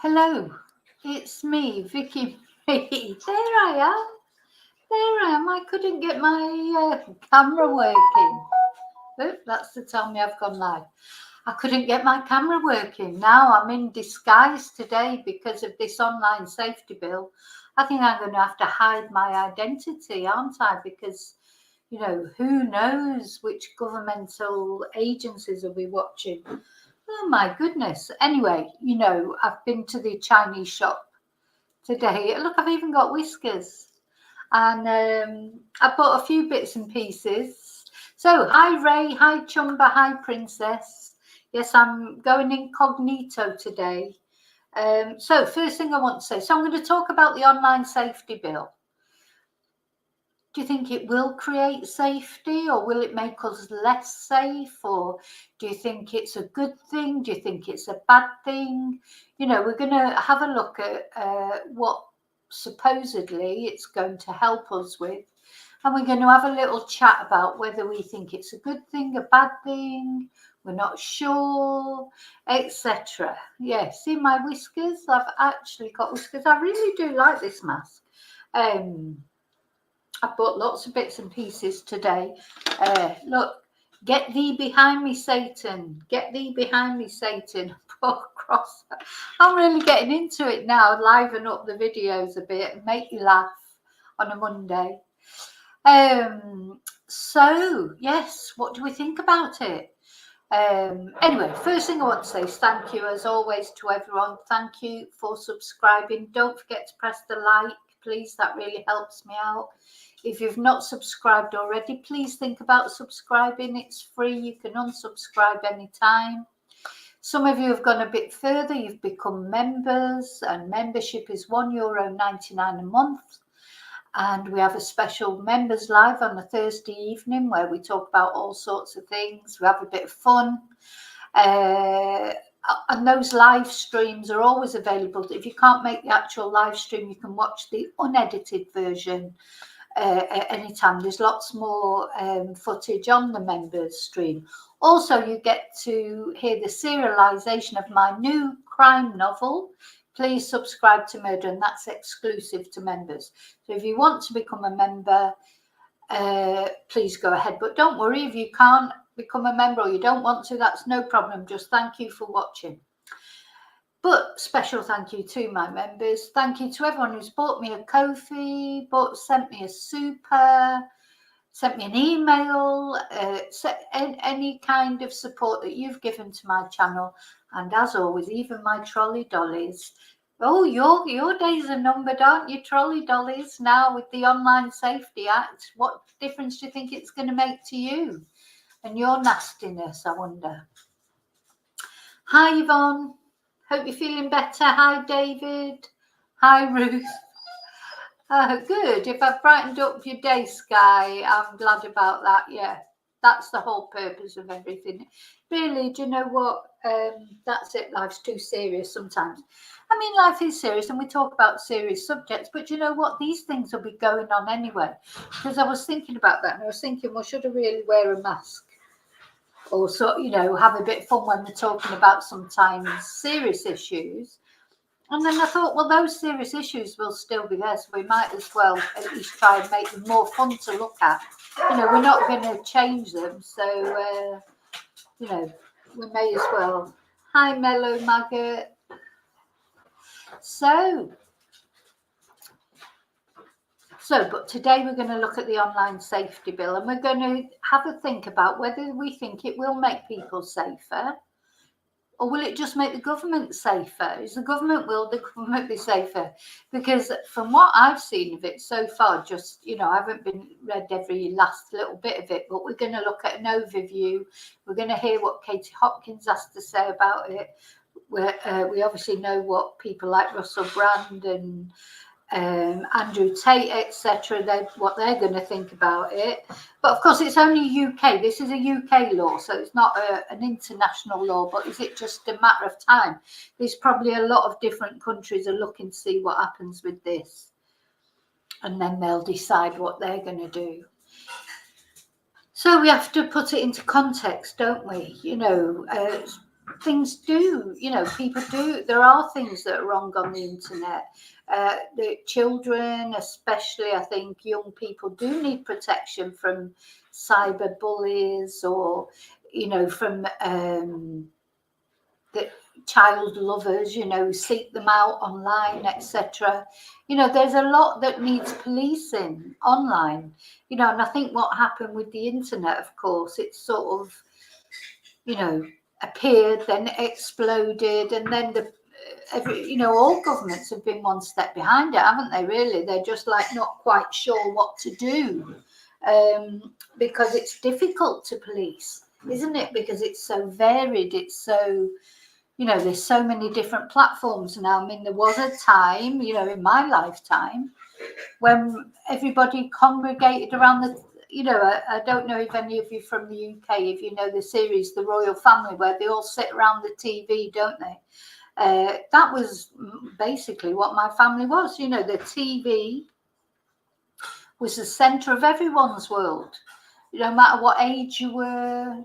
Hello, it's me, Vicky. There I am. There I am. I couldn't get my camera working. Oh, that's to tell me I've gone live. I couldn't get my camera working. Now I'm in disguise today because of this online safety bill. I think I'm going to have to hide my identity, aren't I? Because, you know, who knows which governmental agencies are we watching? Oh my goodness. Anyway, you know, I've been to the Chinese shop today. Look, I've even got whiskers. And I bought a few bits and pieces. So, hi Ray, hi Chumba, hi Princess. Yes, I'm going incognito today. So, first thing I want to say, so I'm going to talk about the online safety bill. Do you think it will create safety, or will it make us less safe, or do you think it's a good thing? Do you think it's a bad thing? You know, we're going to have a look at what supposedly it's going to help us with, and we're going to have a little chat about whether we think it's a good thing, a bad thing, we're not sure, etc. Yeah, see my whiskers? I've actually got whiskers. I really do like this mask. I bought lots of bits and pieces today. Look, get thee behind me, Satan. Get thee behind me, Satan. Put across. I'm really getting into it now. Liven up the videos a bit and make you laugh on a Monday. So, yes, what do we think about it? Anyway, first thing I want to say is thank you as always to everyone. Thank you for subscribing. Don't forget to press the like, please. That really helps me out. If you've not subscribed already, please think about subscribing. It's free. You can unsubscribe anytime. Some of you have gone a bit further. You've become members, and membership is €1.99 a month. And we have a special members live on a Thursday evening where we talk about all sorts of things. We have a bit of fun. And those live streams are always available. If you can't make the actual live stream, you can watch the unedited version at any time. There's lots more footage on the members stream. Also, you get to hear the serialization of my new crime novel. Please subscribe to Murder, and that's exclusive to members. So if you want to become a member, please go ahead. But don't worry if you can't become a member or you don't want to, that's no problem. Just thank you for watching. But special thank you to my members. Thank you to everyone who's bought me a Ko-fi, sent me a super, sent me an email, any kind of support that you've given to my channel. And as always, even my trolley dollies. Oh, your days are numbered, aren't you, trolley dollies? Now with the Online Safety Act, what difference do you think it's going to make to you and your nastiness, I wonder? Hi, Yvonne. Hope you're feeling better. Hi, David. Hi, Ruth. Good. If I've brightened up your day, Sky, I'm glad about that. Yeah, that's the whole purpose of everything. Really, do you know what? That's it. Life's too serious sometimes. I mean, life is serious and we talk about serious subjects, but you know what? These things will be going on anyway. Because I was thinking about that and I was thinking, well, should I really wear a mask? Or, so, you know, have a bit of fun when we're talking about sometimes serious issues. And then I thought, well, those serious issues will still be there, so we might as well at least try and make them more fun to look at. You know, we're not going to change them, so, you know, we may as well. Hi, Mellow Maggot. But today we're going to look at the online safety bill, and we're going to have a think about whether we think it will make people safer, or will it just make the government safer? Will the government be safer? Because from what I've seen of it so far, just, you know, I haven't read every last little bit of it, but we're going to look at an overview. We're going to hear what Katie Hopkins has to say about it. We obviously know what people like Russell Brand and Andrew Tate, etc., what they're going to think about it. But of course, it's only UK. This is a UK law, so it's not an international law. But is it just a matter of time? There's probably a lot of different countries are looking to see what happens with this, and then they'll decide what they're going to do. So we have to put it into context, don't we? You know, things do, people do, there are things that are wrong on the internet. The children, especially, I think young people do need protection from cyber bullies, or, from the child lovers, seek them out online, etc. There's a lot that needs policing online, and I think what happened with the internet, of course, it's sort of, appeared, then exploded, and then all governments have been one step behind it, haven't they? Really, they're just like not quite sure what to do, because it's difficult to police, isn't it? Because it's so varied, it's so, there's so many different platforms now. I mean, there was a time, in my lifetime, when everybody congregated around the, I don't know if any of you from the UK, if you know the series, The Royal Family, where they all sit around the TV, don't they? That was basically what my family was. The TV was the centre of everyone's world, no matter what age you were,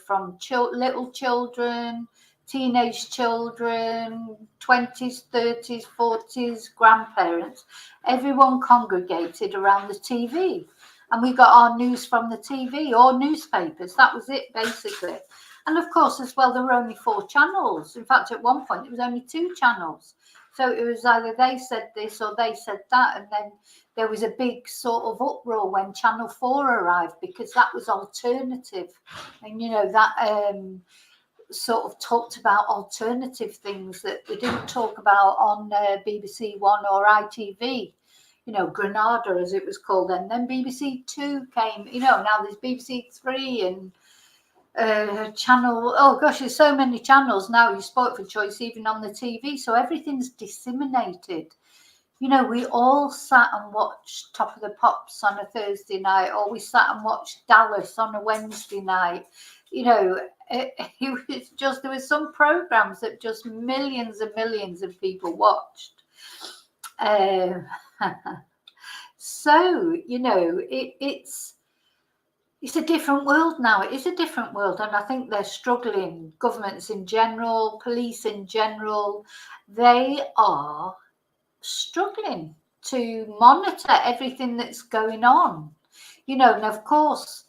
from little children, teenage children, 20s, 30s, 40s, grandparents, everyone congregated around the TV. And we got our news from the TV or newspapers. That was it, basically. And of course, as well, there were only 4 channels. In fact, at one point, it was only 2 channels. So it was either they said this or they said that. And then there was a big sort of uproar when Channel 4 arrived, because that was alternative. And, that sort of talked about alternative things that we didn't talk about on BBC One or ITV. Granada, as it was called then. Then BBC Two came. Now there's BBC Three and channel. Oh gosh, there's so many channels now. You spoke for choice even on the TV. So everything's disseminated. We all sat and watched Top of the Pops on a Thursday night, or we sat and watched Dallas on a Wednesday night. It was just, there were some programs that just millions and millions of people watched. So, it's a different world now. It is a different world. And I think they're struggling. Governments in general, police in general, they are struggling to monitor everything that's going on. And of course,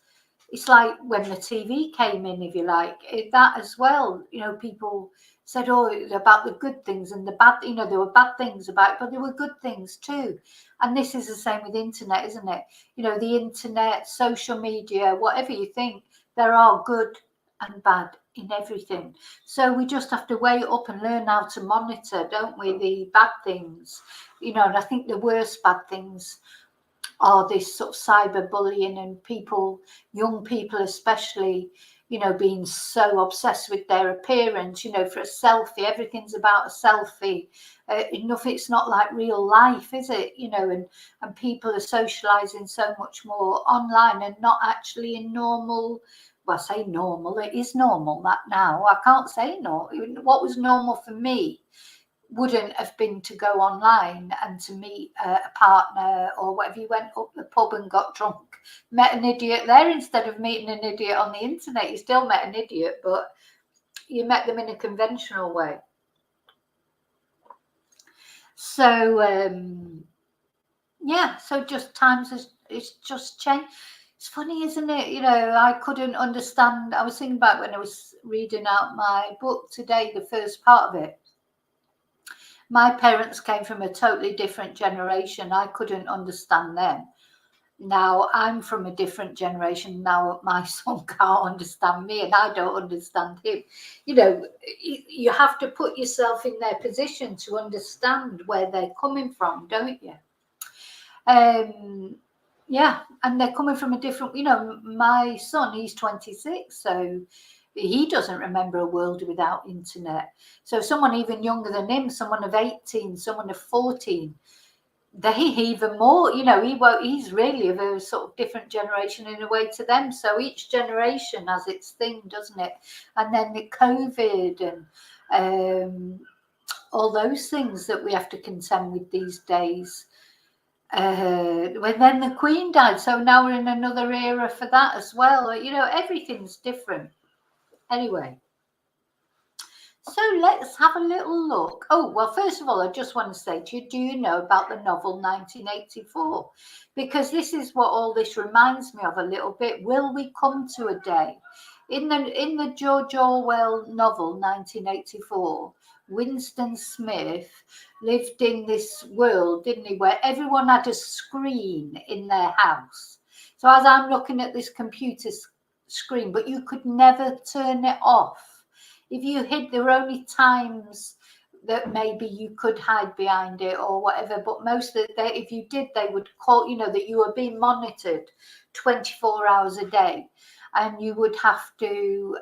it's like when the TV came in, if you like, that as well, people said, oh, about the good things and the bad, there were bad things about it, but there were good things too. And this is the same with the internet, isn't it? The internet, social media, whatever you think, there are good and bad in everything. So we just have to weigh it up and learn how to monitor, don't we, the bad things. And I think the worst bad things are this sort of cyberbullying, and people, young people especially, being so obsessed with their appearance, for a selfie, everything's about a selfie. Enough, it's not like real life, is it? And people are socializing so much more online and not actually in normal. Well, I say normal, it is normal that now. I can't say no. What was normal for me wouldn't have been to go online and to meet a partner, or whatever. You went up the pub and got drunk, met an idiot there instead of meeting an idiot on the internet. You still met an idiot, but you met them in a conventional way. So so just times it's just changed. It's funny, isn't it? I couldn't understand. I was thinking back when I was reading out my book today, the first part of it. My parents came from a totally different generation. I couldn't understand them. Now I'm from a different generation. Now my son can't understand me, and I don't understand him. You have to put yourself in their position to understand where they're coming from, don't you? And they're coming from a different, my son, he's 26, so he doesn't remember a world without internet. So someone even younger than him, someone of 18, someone of 14, they even more, he's really of a sort of different generation in a way to them. So each generation has its thing, doesn't it? And then the COVID and all those things that we have to contend with these days. When then the Queen died, so now we're in another era for that as well. Everything's different. Anyway, So let's have a little look. Oh, well, first of all, I just want to say to you, do you know about the novel 1984? Because this is what all this reminds me of a little bit. Will we come to a day? In the George Orwell novel 1984, Winston Smith lived in this world, didn't he, where everyone had a screen in their house. So as I'm looking at this computer screen, but you could never turn it off. If you hid, there were only times that maybe you could hide behind it or whatever, but most of the, if you did, they would call, that you were being monitored 24 hours a day, and you would have to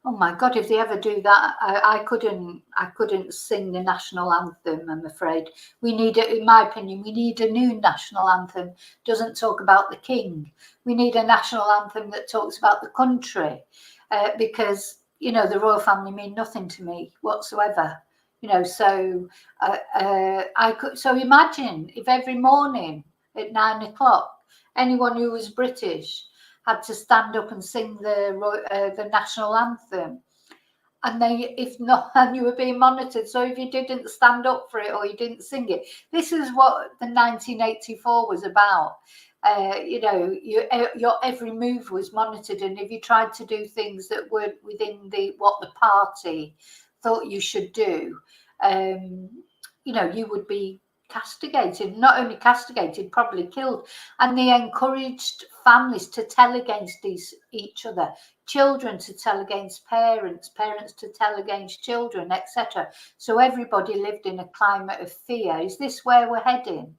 oh my God, if they ever do that, I couldn't sing the national anthem, I'm afraid. We need it, in my opinion, we need a new national anthem. Doesn't talk about the king. We need a national anthem that talks about the country, because, the royal family mean nothing to me whatsoever. So so imagine if every morning at 9 o'clock, anyone who was British had to stand up and sing the national anthem, and if not, and you were being monitored. So if you didn't stand up for it or you didn't sing it, this is what the 1984 was about. Your every move was monitored, and if you tried to do things that weren't within what the party thought you should do, you would be castigated. Not only castigated, probably killed. And they encouraged families to tell against each other, children to tell against parents, parents to tell against children, etc. So everybody lived in a climate of fear. Is this where we're heading?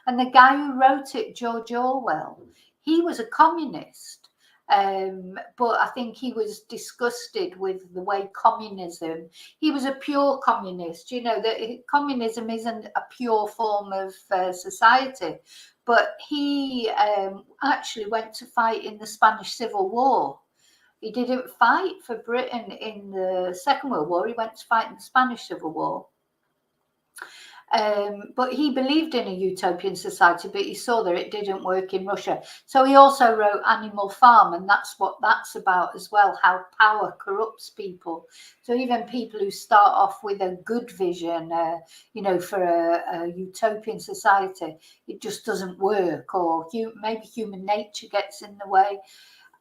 And the guy who wrote it, George Orwell, he was a communist. But I think he was disgusted with the way communism, he was a pure communist, that communism isn't a pure form of society. But he actually went to fight in the Spanish Civil War. He didn't fight for Britain in the Second World War. He went to fight in the Spanish Civil War. But he believed in a utopian society, but he saw that it didn't work in Russia. So he also wrote Animal Farm, and that's what that's about as well, how power corrupts people. So even people who start off with a good vision, for a utopian society, it just doesn't work, or maybe human nature gets in the way.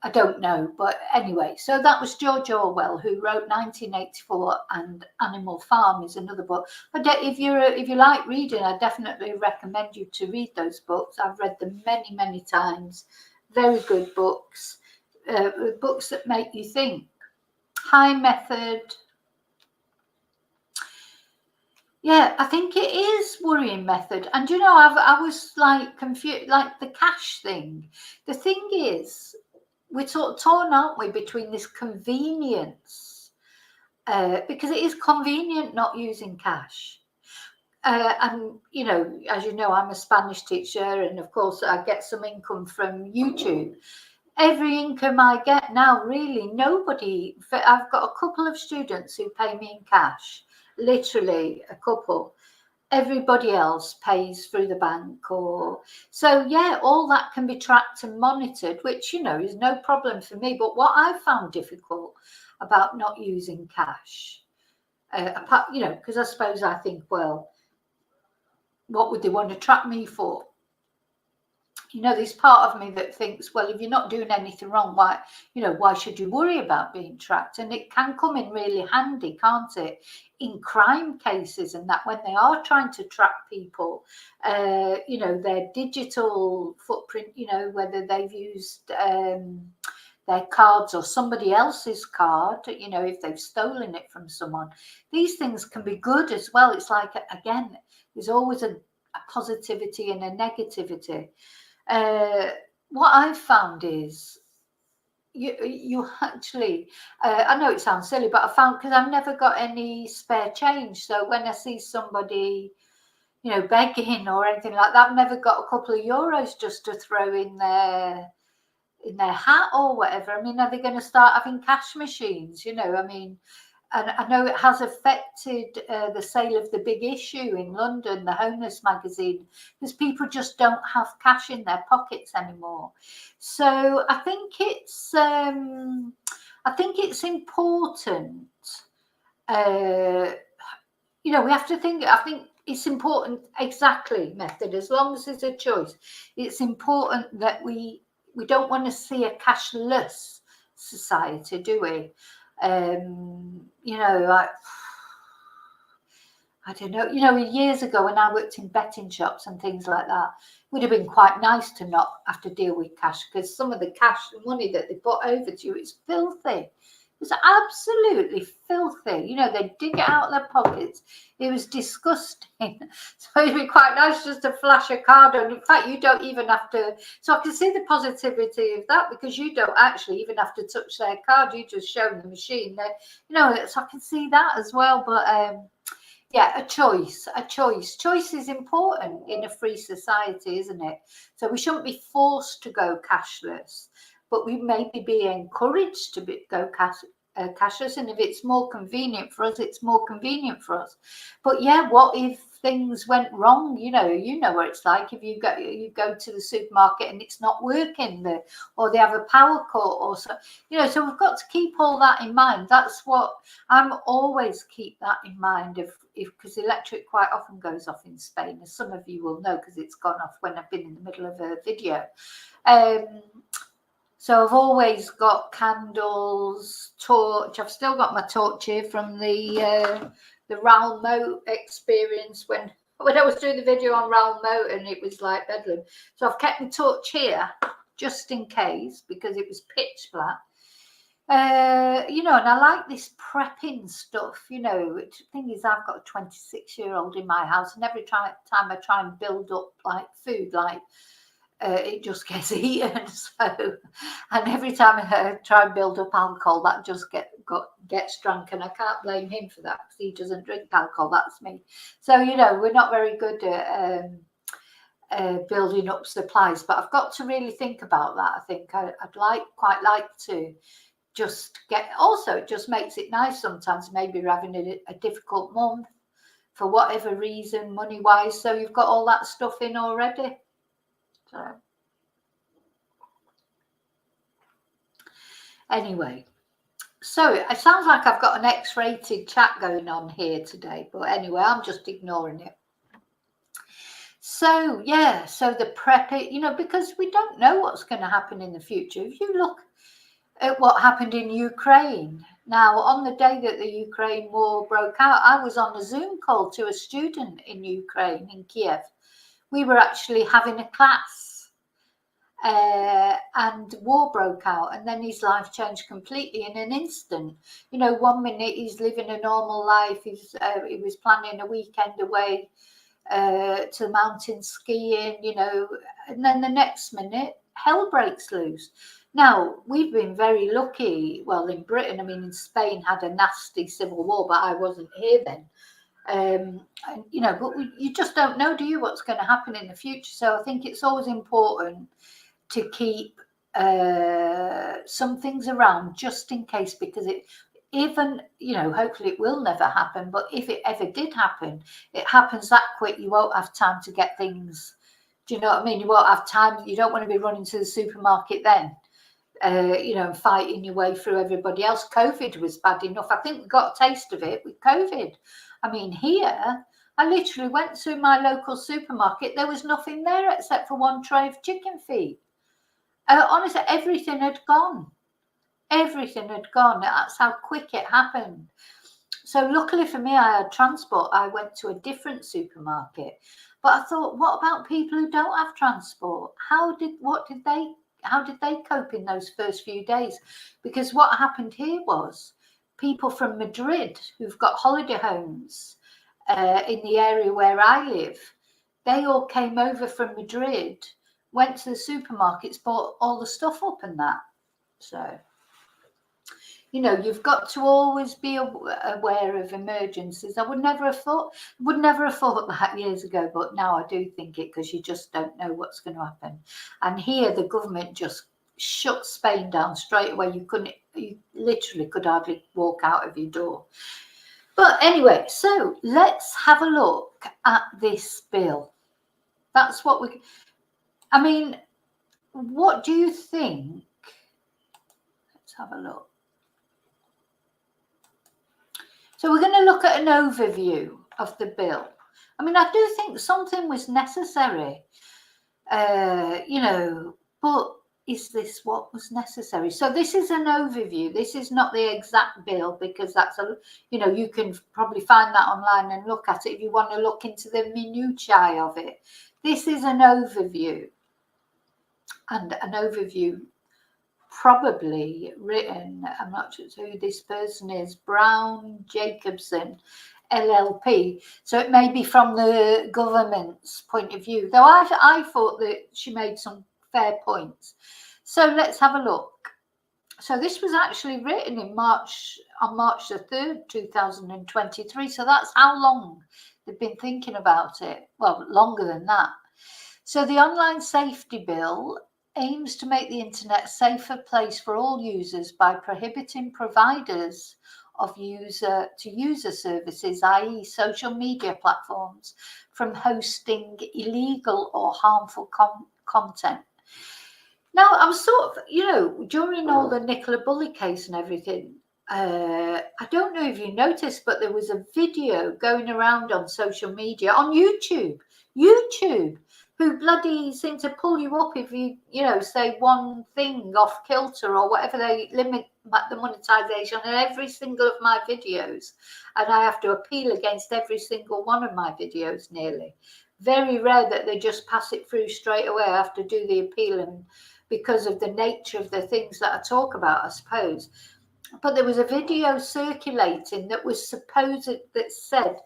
I don't know, but anyway, so that was George Orwell, who wrote 1984, and Animal Farm is another book. But if you like reading, I definitely recommend you to read those books. I've read them many, many times. Very good books, books that make you think. High Method. Yeah, I think it is Worrying Method. And I was like confused, like the cash thing. The thing is, we're sort of torn, aren't we, between this convenience, because it is convenient not using cash. And, as you know, I'm a Spanish teacher, and of course I get some income from YouTube. Every income I get now, really, I've got a couple of students who pay me in cash, literally a couple. Everybody else pays through the bank, so yeah, all that can be tracked and monitored, which is no problem for me. But what I found difficult about not using cash, apart, because I suppose I think, well, what would they want to track me for? There's part of me that thinks, well, if you're not doing anything wrong, why should you worry about being tracked? And it can come in really handy, can't it, in crime cases, and that when they are trying to track people, their digital footprint, whether they've used their cards or somebody else's card, if they've stolen it from someone. These things can be good as well. It's like, again, there's always a positivity and a negativity. What I've found is you actually, I know it sounds silly, but I found, because I've never got any spare change. So when I see somebody, begging or anything like that, I've never got a couple of euros just to throw in their hat or whatever. I mean, are they going to start having cash machines? And I know it has affected the sale of The Big Issue in London, the homeless magazine, because people just don't have cash in their pockets anymore. So I think it's important you know, we have to think, I think it's important, exactly, method, as long as there's a choice, it's important that we don't want to see a cashless society, do we? You know, I don't know, you know, years ago when I worked in betting shops and things like that, it would have been quite nice to not have to deal with cash, because some of the cash, the money that they put over to you, it's filthy. It was absolutely filthy. You know, they dig it out of their pockets. It was disgusting. So it'd be quite nice just to flash a card on. In fact, you don't even have to. So I can see the positivity of that, because you don't actually even have to touch their card. You just show them the machine. They, you know, so I can see that as well. But yeah, a choice. Choice is important in a free society, isn't it? So we shouldn't be forced to go cashless, but we maybe be encouraged to go cashless. And if it's more convenient for us, it's more convenient for us. But yeah, what if things went wrong? You know what it's like if you go to the supermarket and it's not working, or they have a power cut, or so. You know, so we've got to keep all that in mind. That's what I'm always keep that in mind. If because electric quite often goes off in Spain, as some of you will know, because it's gone off when I've been in the middle of a video. So I've always got candles, torch. I've still got my torch here from the Raoul Moat experience when I was doing the video on Raoul Moat, and it was like bedlam. So I've kept my torch here just in case, because it was pitch black. You know, and I like this prepping stuff. You know, the thing is, I've got a 26-year-old in my house, and every time I try and build up like food, like it just gets eaten. So, and every time I try and build up alcohol, that just gets drunk, and I can't blame him for that, because he doesn't drink alcohol. That's me. So, you know, we're not very good at building up supplies. But I've got to really think about that. I think I'd quite like to just get. Also, it just makes it nice sometimes. Maybe you're having a difficult month for whatever reason, money wise. So you've got all that stuff in already. So anyway, so it sounds like I've got an X-rated chat going on here today, but anyway, I'm just ignoring it. So yeah, so the prep, you know, because we don't know what's going to happen in the future. If you look at what happened in Ukraine, now on the day that the Ukraine war broke out, I was on a Zoom call to a student in Ukraine, in Kiev. We were actually having a class. And war broke out, and then his life changed completely in an instant. You know, 1 minute he's living a normal life, he was planning a weekend away to the mountains skiing, you know, and then the next minute hell breaks loose. Now, we've been very lucky, well, in Britain, I mean, in Spain had a nasty civil war, but I wasn't here then. And, you know, but you just don't know, do you, what's going to happen in the future? So I think it's always important to keep some things around just in case, because it, even, you know, hopefully it will never happen, but if it ever did happen, it happens that quick, you won't have time to get things. Do you know what I mean? You won't have time. You don't want to be running to the supermarket then, you know, fighting your way through everybody else. COVID was bad enough. I think we got a taste of it with COVID. I mean, here, I literally went to my local supermarket. There was nothing there except for one tray of chicken feet. Honestly, everything had gone. Everything had gone. That's how quick it happened. So luckily for me, I had transport. I went to a different supermarket. But I thought, what about people who don't have transport? How did they cope in those first few days? Because what happened here was people from Madrid who've got holiday homes in the area where I live, they all came over from Madrid, went to the supermarkets, bought all the stuff up and that. So, you know, you've got to always be aware of emergencies. I would never have thought that years ago, but now I do think it, because you just don't know what's going to happen. And here the government just shut Spain down straight away. You literally could hardly walk out of your door. But anyway, so let's have a look at this bill. That's what I mean, what do you think? Let's have a look. So we're going to look at an overview of the bill. I mean, I do think something was necessary, but is this what was necessary? So this is an overview. This is not the exact bill, because that's you can probably find that online and look at it if you want to look into the minutiae of it. This is an overview, and an overview probably written, I'm not sure who this person is, Brown Jacobson LLP. So it may be from the government's point of view, though I thought that she made some fair points. So let's have a look. So this was actually written on March the 3rd, 2023. So that's how long they've been thinking about it. Well, longer than that. So the Online Safety Bill aims to make the internet a safer place for all users by prohibiting providers of user services, i.e. social media platforms, from hosting illegal or harmful content. Now, I'm sort of, during all the Nicola Bulley case and everything, I don't know if you noticed, but there was a video going around on social media, on YouTube, who bloody seem to pull you up if you, say one thing off kilter or whatever. They limit the monetization on every single of my videos, and I have to appeal against every single one of my videos nearly. Very rare that they just pass it through straight away. I have to do the appeal, and because of the nature of the things that I talk about, I suppose. But there was a video circulating that was supposed, that said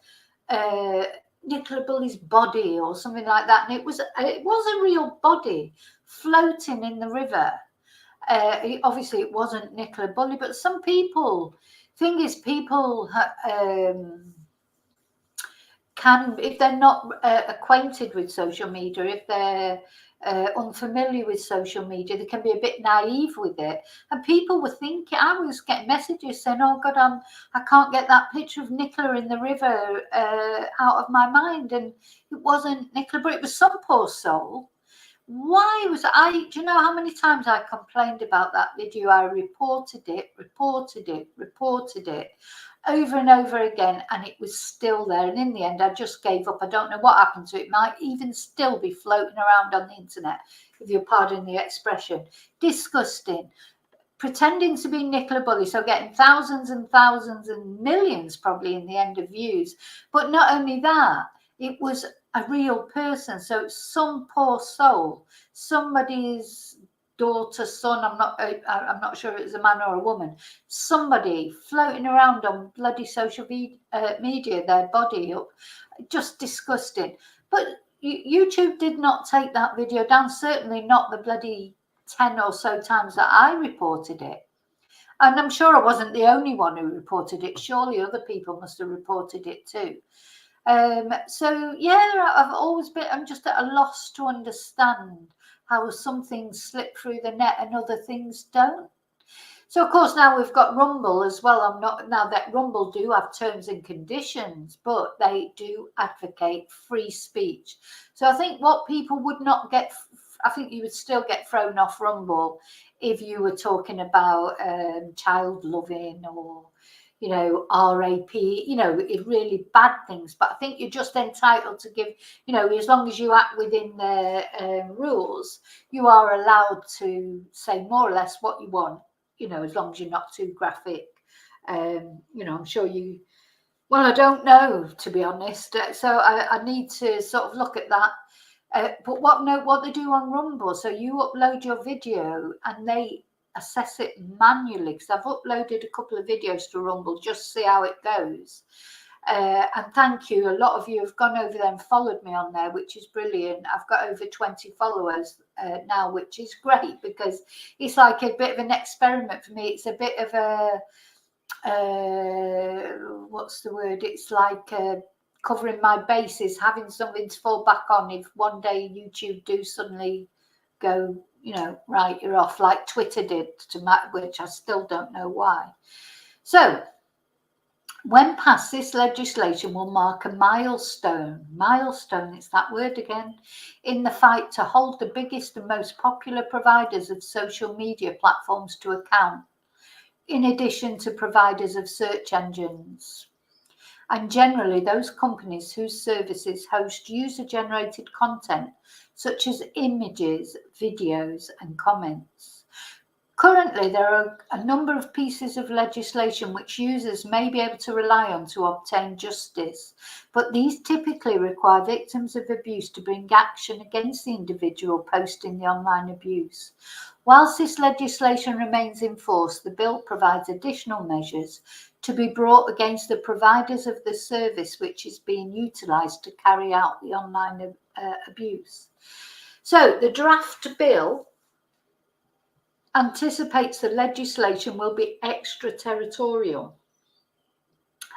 Nicola Bulley's body or something like that, and it was a real body floating in the river. Obviously it wasn't Nicola Bulley, but some people, people can, if they're not acquainted with social media, if they're unfamiliar with social media, they can be a bit naive with it. And people were thinking, I was getting messages saying, oh God, I can't get that picture of Nicola in the river out of my mind. And it wasn't Nicola, but it was some poor soul. Why was I, do you know how many times I complained about that video? I reported it over and over again, and it was still there. And in the end, I just gave up. I don't know what happened to it. It might even still be floating around on the internet, if you'll pardon the expression. Disgusting. Pretending to be Nicola Bulley, so getting thousands and thousands and millions probably in the end of views. But not only that, it was a real person. So some poor soul, somebody's daughter, son, I'm not sure if it was a man or a woman, somebody floating around on bloody social media, their body up, just disgusting. But YouTube did not take that video down, certainly not the bloody 10 or so times that I reported it. And I'm sure I wasn't the only one who reported it. Surely other people must have reported it too. So yeah, I'm just at a loss to understand how some things slip through the net and other things don't. So of course now we've got Rumble as well. Now that Rumble do have terms and conditions, but they do advocate free speech. So I think what people would not get, I think you would still get thrown off Rumble if you were talking about child loving or RAP, really bad things. But I think you're just entitled to give, as long as you act within the rules, you are allowed to say more or less what you want, as long as you're not too graphic. I'm sure you, well, I don't know, to be honest. So I need to sort of look at that. But what they do on Rumble, so you upload your video and they assess it manually, because I've uploaded a couple of videos to Rumble just to see how it goes. And thank you. A lot of you have gone over there and followed me on there, which is brilliant. I've got over 20 followers now, which is great, because it's like a bit of an experiment for me. It's a bit of a, what's the word? It's like covering my bases, having something to fall back on if one day YouTube do suddenly go, right, you're off, like Twitter did to Matt, which I still don't know why. So when passed, this legislation will mark a milestone, it's that word again, in the fight to hold the biggest and most popular providers of social media platforms to account, in addition to providers of search engines. and generally those companies whose services host user-generated content, such as images, videos, and comments. Currently, there are a number of pieces of legislation which users may be able to rely on to obtain justice, but these typically require victims of abuse to bring action against the individual posting the online abuse. Whilst this legislation remains in force, the bill provides additional measures to be brought against the providers of the service which is being utilised to carry out the online abuse. So the draft bill anticipates the legislation will be extraterritorial.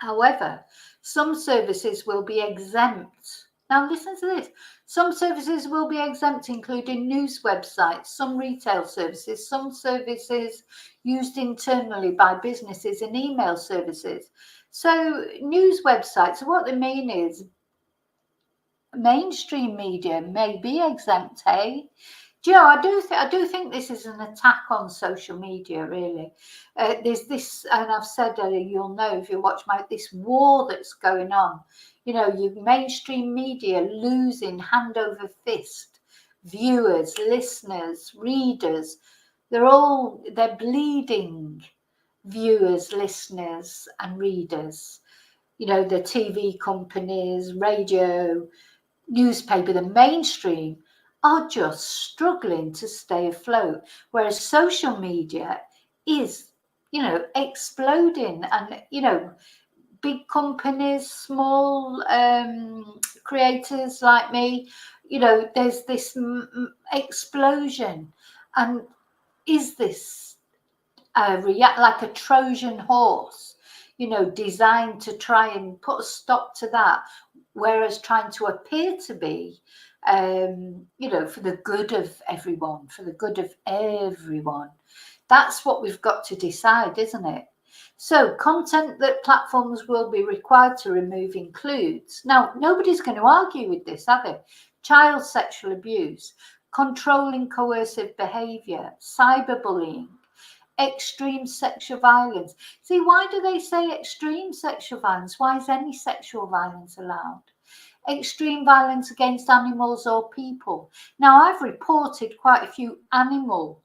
However, some services will be exempt. Now listen to this. Some services will be exempt, including news websites, some retail services, some services used internally by businesses, and email services. So news websites, what they mean is mainstream media may be exempt, hey? Do you know, I do think this is an attack on social media, really. There's this, and I've said, you'll know if you watch this war that's going on. You know, your mainstream media losing hand over fist viewers, listeners, readers. They're bleeding viewers, listeners, and readers. You know, the TV companies, radio, newspaper, the mainstream are just struggling to stay afloat, whereas social media is, you know, exploding. And, you know, big companies, small creators like me, you know, there's this explosion. And is this like a Trojan horse, you know, designed to try and put a stop to that, whereas trying to appear to be, you know, for the good of everyone, That's what we've got to decide, isn't it? So content that platforms will be required to remove includes, now nobody's going to argue with this, are they? Child sexual abuse, controlling coercive behaviour, cyberbullying, extreme sexual violence. See, why do they say extreme sexual violence? Why is any sexual violence allowed? Extreme violence against animals or people. Now, I've reported quite a few animal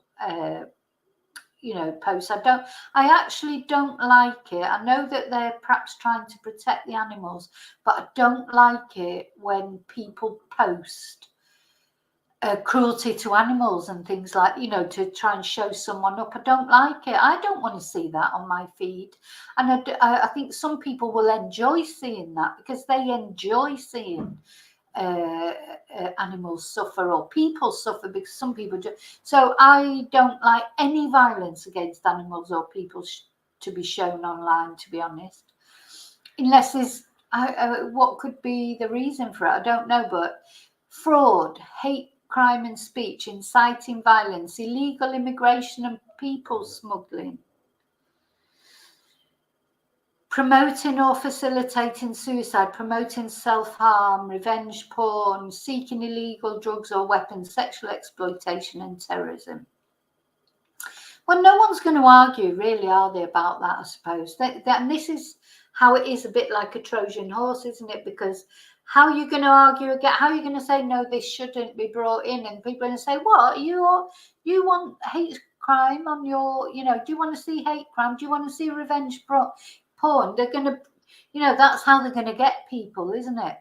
you know, posts. I actually don't like it. I know that they're perhaps trying to protect the animals, but I don't like it when people post cruelty to animals and things like, you know, to try and show someone up. I don't like it. I don't want to see that on my feed. And I think some people will enjoy seeing that because they enjoy seeing animals suffer or people suffer, because some people do. So I don't like any violence against animals or people to be shown online, to be honest, unless there's what could be the reason for it, I don't know. But fraud, hate crime and speech, inciting violence, illegal immigration and people smuggling, promoting or facilitating suicide, promoting self-harm, revenge porn, seeking illegal drugs or weapons, sexual exploitation and terrorism. Well, no one's going to argue, really, are they, about that, I suppose. And this is how it is a bit like a Trojan horse, isn't it? Because how are you going to argue again? How are you going to say, no, this shouldn't be brought in? And people are going to say, what? You want hate crime on your, you know, do you want to see hate crime? Do you want to see revenge porn? They're going to, you know, that's how they're going to get people, isn't it?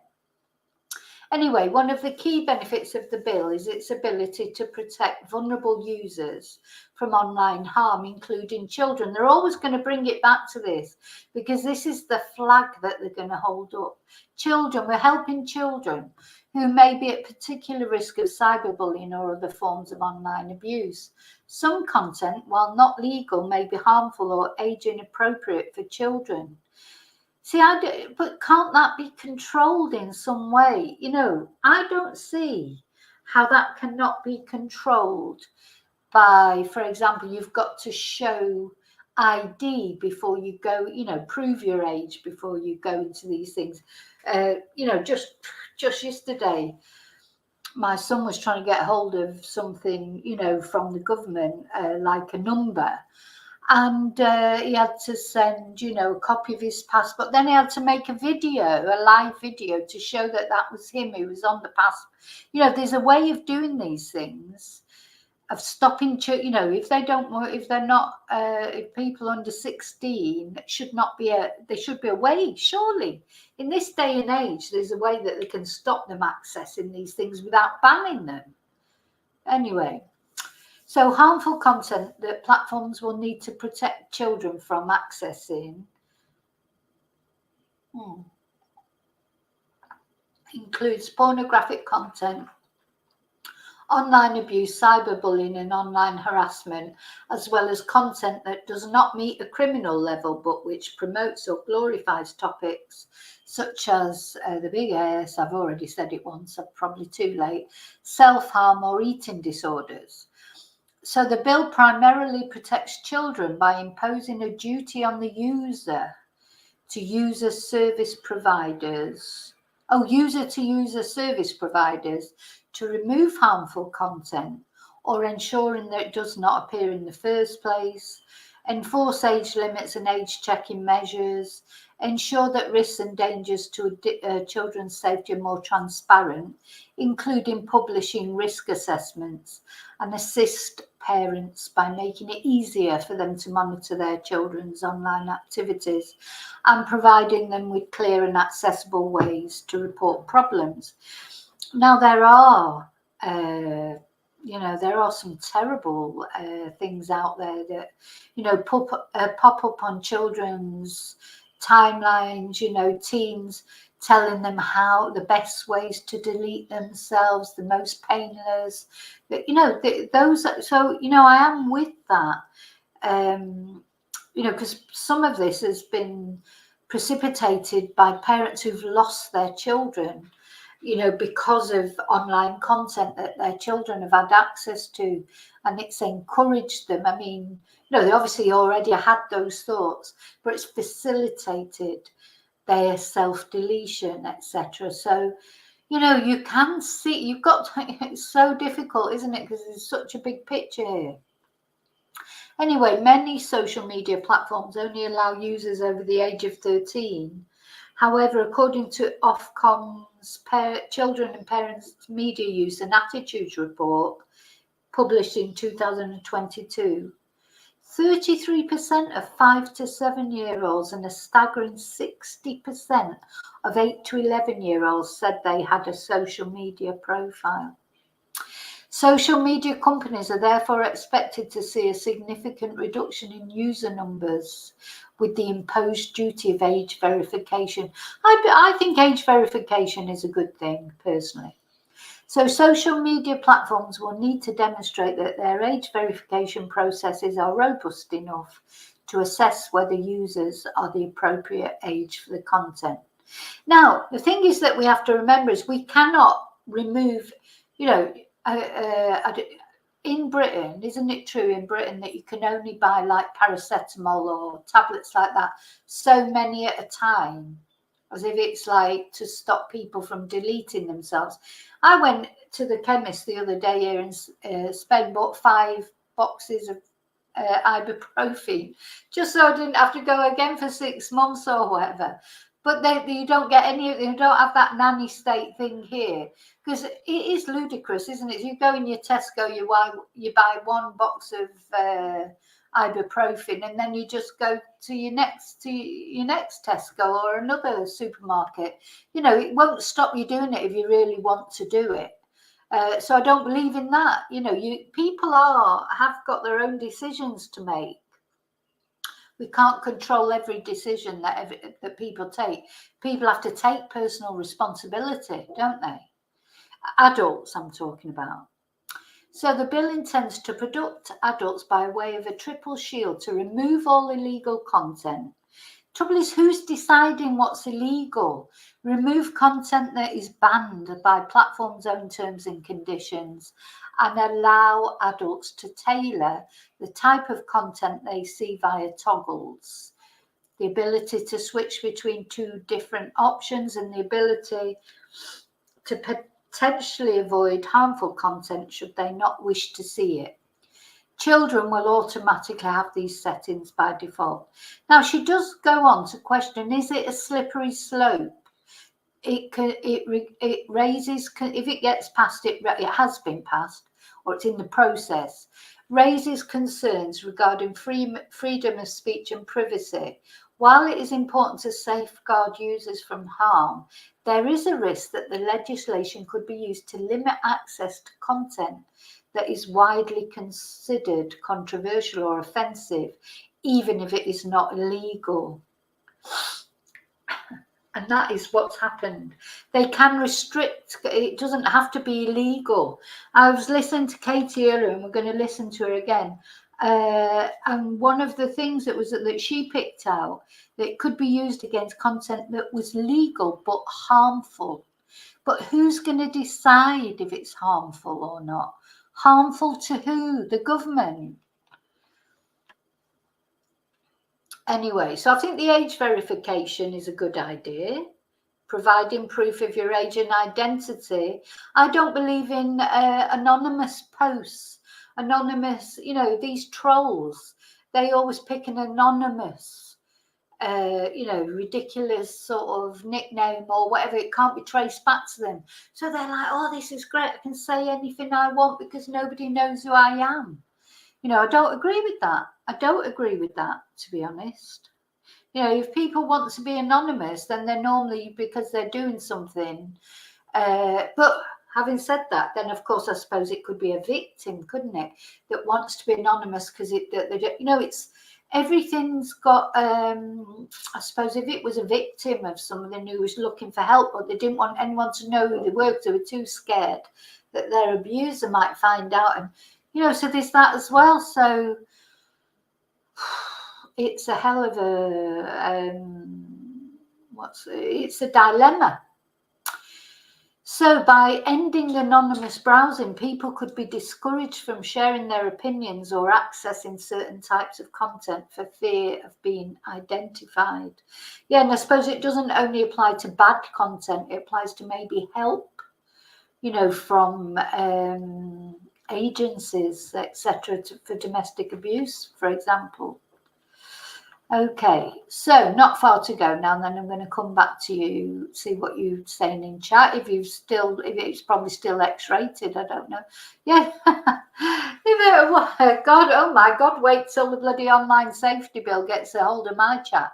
Anyway, one of the key benefits of the bill is its ability to protect vulnerable users from online harm, including children. They're always going to bring it back to this because this is the flag that they're going to hold up. Children, we're helping children who may be at particular risk of cyberbullying or other forms of online abuse. Some content, while not legal, may be harmful or age inappropriate for children. See, but can't that be controlled in some way? You know, I don't see how that cannot be controlled by, for example, you've got to show ID before you go, you know, prove your age before you go into these things. You know, just yesterday, my son was trying to get hold of something, you know, from the government, like a number. And he had to send, a copy of his passport. Then he had to make a live video to show that that was him who was on the passport. There's a way of doing these things, of stopping, if they don't work, if they're not, if people under 16 there should be a way, surely. In this day and age, there's a way that they can stop them accessing these things without banning them. Anyway. So harmful content that platforms will need to protect children from accessing includes pornographic content, online abuse, cyberbullying and online harassment, as well as content that does not meet a criminal level but which promotes or glorifies topics such as the big ass, I've already said it once, I'm probably too late, self-harm or eating disorders. So the bill primarily protects children by imposing a duty on the user to user service providers to remove harmful content or ensuring that it does not appear in the first place, enforce age limits and age checking measures, ensure that risks and dangers to children's safety are more transparent, including publishing risk assessments, and assist parents by making it easier for them to monitor their children's online activities and providing them with clear and accessible ways to report problems. Now, there are some terrible things out there that, pop up on children's timelines, teens telling them how the best ways to delete themselves, the most painless, those. So, I am with that, because some of this has been precipitated by parents who've lost their children, because of online content that their children have had access to, and it's encouraged them. I mean, they obviously already had those thoughts, but it's facilitated their self-deletion, etc. So, you can see, it's so difficult, isn't it? Because there's such a big picture here. Anyway, many social media platforms only allow users over the age of 13. However, according to Ofcom's Children and Parents Media Use and Attitudes Report, published in 2022, 33% of 5 to 7-year-olds and a staggering 60% of 8 to 11-year-olds said they had a social media profile. Social media companies are therefore expected to see a significant reduction in user numbers with the imposed duty of age verification. I think age verification is a good thing, personally. So social media platforms will need to demonstrate that their age verification processes are robust enough to assess whether users are the appropriate age for the content. Now, the thing is that we have to remember is we cannot remove, in Britain, isn't it true in Britain that you can only buy like paracetamol or tablets like that, so many at a time, as if it's like to stop people from deleting themselves. I went to the chemist the other day here in Spain, bought 5 boxes of ibuprofen, just so I didn't have to go again for 6 months or whatever. But you don't get you don't have that nanny state thing here, because it is ludicrous, isn't it? You go in your Tesco, you buy 1 box of ibuprofen, and then you just go to your next Tesco or another supermarket. It won't stop you doing it if you really want to do it. So I don't believe in that. People have got their own decisions to make. We can't control every decision that people take. People have to take personal responsibility, don't they? Adults, I'm talking about. So the bill intends to protect adults by way of a triple shield to remove all illegal content. Trouble is, who's deciding what's illegal? Remove content that is banned by platforms' own terms and conditions, and allow adults to tailor the type of content they see via toggles. The ability to switch between 2 different options and the ability to potentially avoid harmful content should they not wish to see it. children will automatically have these settings by default. Now, she does go on to question, is it a slippery slope? It raises, if it gets past it has been passed, or it's in the process, raises concerns regarding freedom of speech and privacy. While it is important to safeguard users from harm, there is a risk that the legislation could be used to limit access to content that is widely considered controversial or offensive, even if it is not illegal. And that is what's happened. They can restrict, it doesn't have to be illegal. I was listening to Katie earlier, and we're going to listen to her again. And one of the things that she picked out, that it could be used against content that was legal but harmful. But who's going to decide if it's harmful or not? Harmful to who? The government. Anyway, so I think the age verification is a good idea. Providing proof of your age and identity. I don't believe in anonymous posts. Anonymous, these trolls, they always pick an anonymous, ridiculous sort of nickname or whatever. It can't be traced back to them. So they're like, oh, this is great. I can say anything I want because nobody knows who I am. I don't agree with that. To be honest. If people want to be anonymous, then they're normally because they're doing something. But having said that, then of course I suppose it could be a victim, couldn't it, that wants to be anonymous because it's everything's got. I suppose if it was a victim of something who was looking for help, but they didn't want anyone to know who they were, because they were too scared that their abuser might find out, and so there's that as well. So. It's a hell of it's a dilemma. So by ending anonymous browsing, people could be discouraged from sharing their opinions or accessing certain types of content for fear of being identified. Yeah, and I suppose it doesn't only apply to bad content, it applies to maybe help, from agencies, etc., for domestic abuse, for example. Okay, so not far to go now, and then I'm going to come back to you, see what you're saying in chat. If it's probably still X-rated, I don't know. Yeah. God, oh my God, wait till the bloody online safety bill gets a hold of my chat.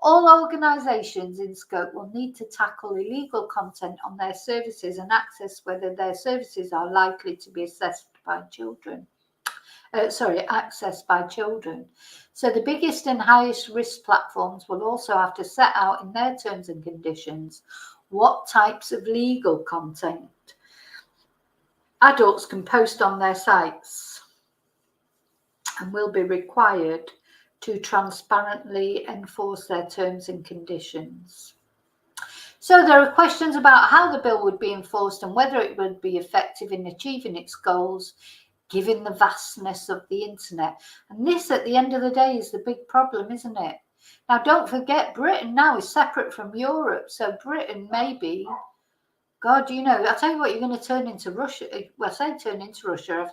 All organisations in scope will need to tackle illegal content on their services and access whether their services are likely to be accessed by children. So the biggest and highest risk platforms will also have to set out in their terms and conditions what types of legal content adults can post on their sites and will be required to transparently enforce their terms and conditions. So there are questions about how the bill would be enforced and whether it would be effective in achieving its goals, given the vastness of the internet. And this, at the end of the day, is the big problem, isn't it? Now, don't forget, Britain now is separate from Europe. So Britain maybe, God, I'll tell you what, you're going to turn into Russia. Well, I say turn into Russia,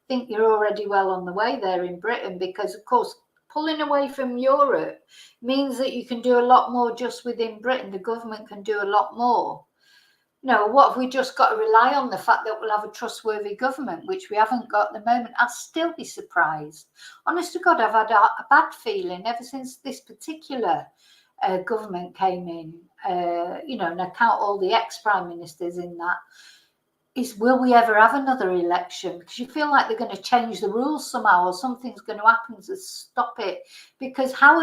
think you're already well on the way there in Britain, because, of course, pulling away from Europe means that you can do a lot more just within Britain. The government can do a lot more. What have we just got to rely on the fact that we'll have a trustworthy government, which we haven't got at the moment? I'll still be surprised. Honest to God, I've had a bad feeling ever since this particular government came in, and I count all the ex-prime ministers in that, is will we ever have another election? Because you feel like they're going to change the rules somehow, or something's going to happen to stop it. Because how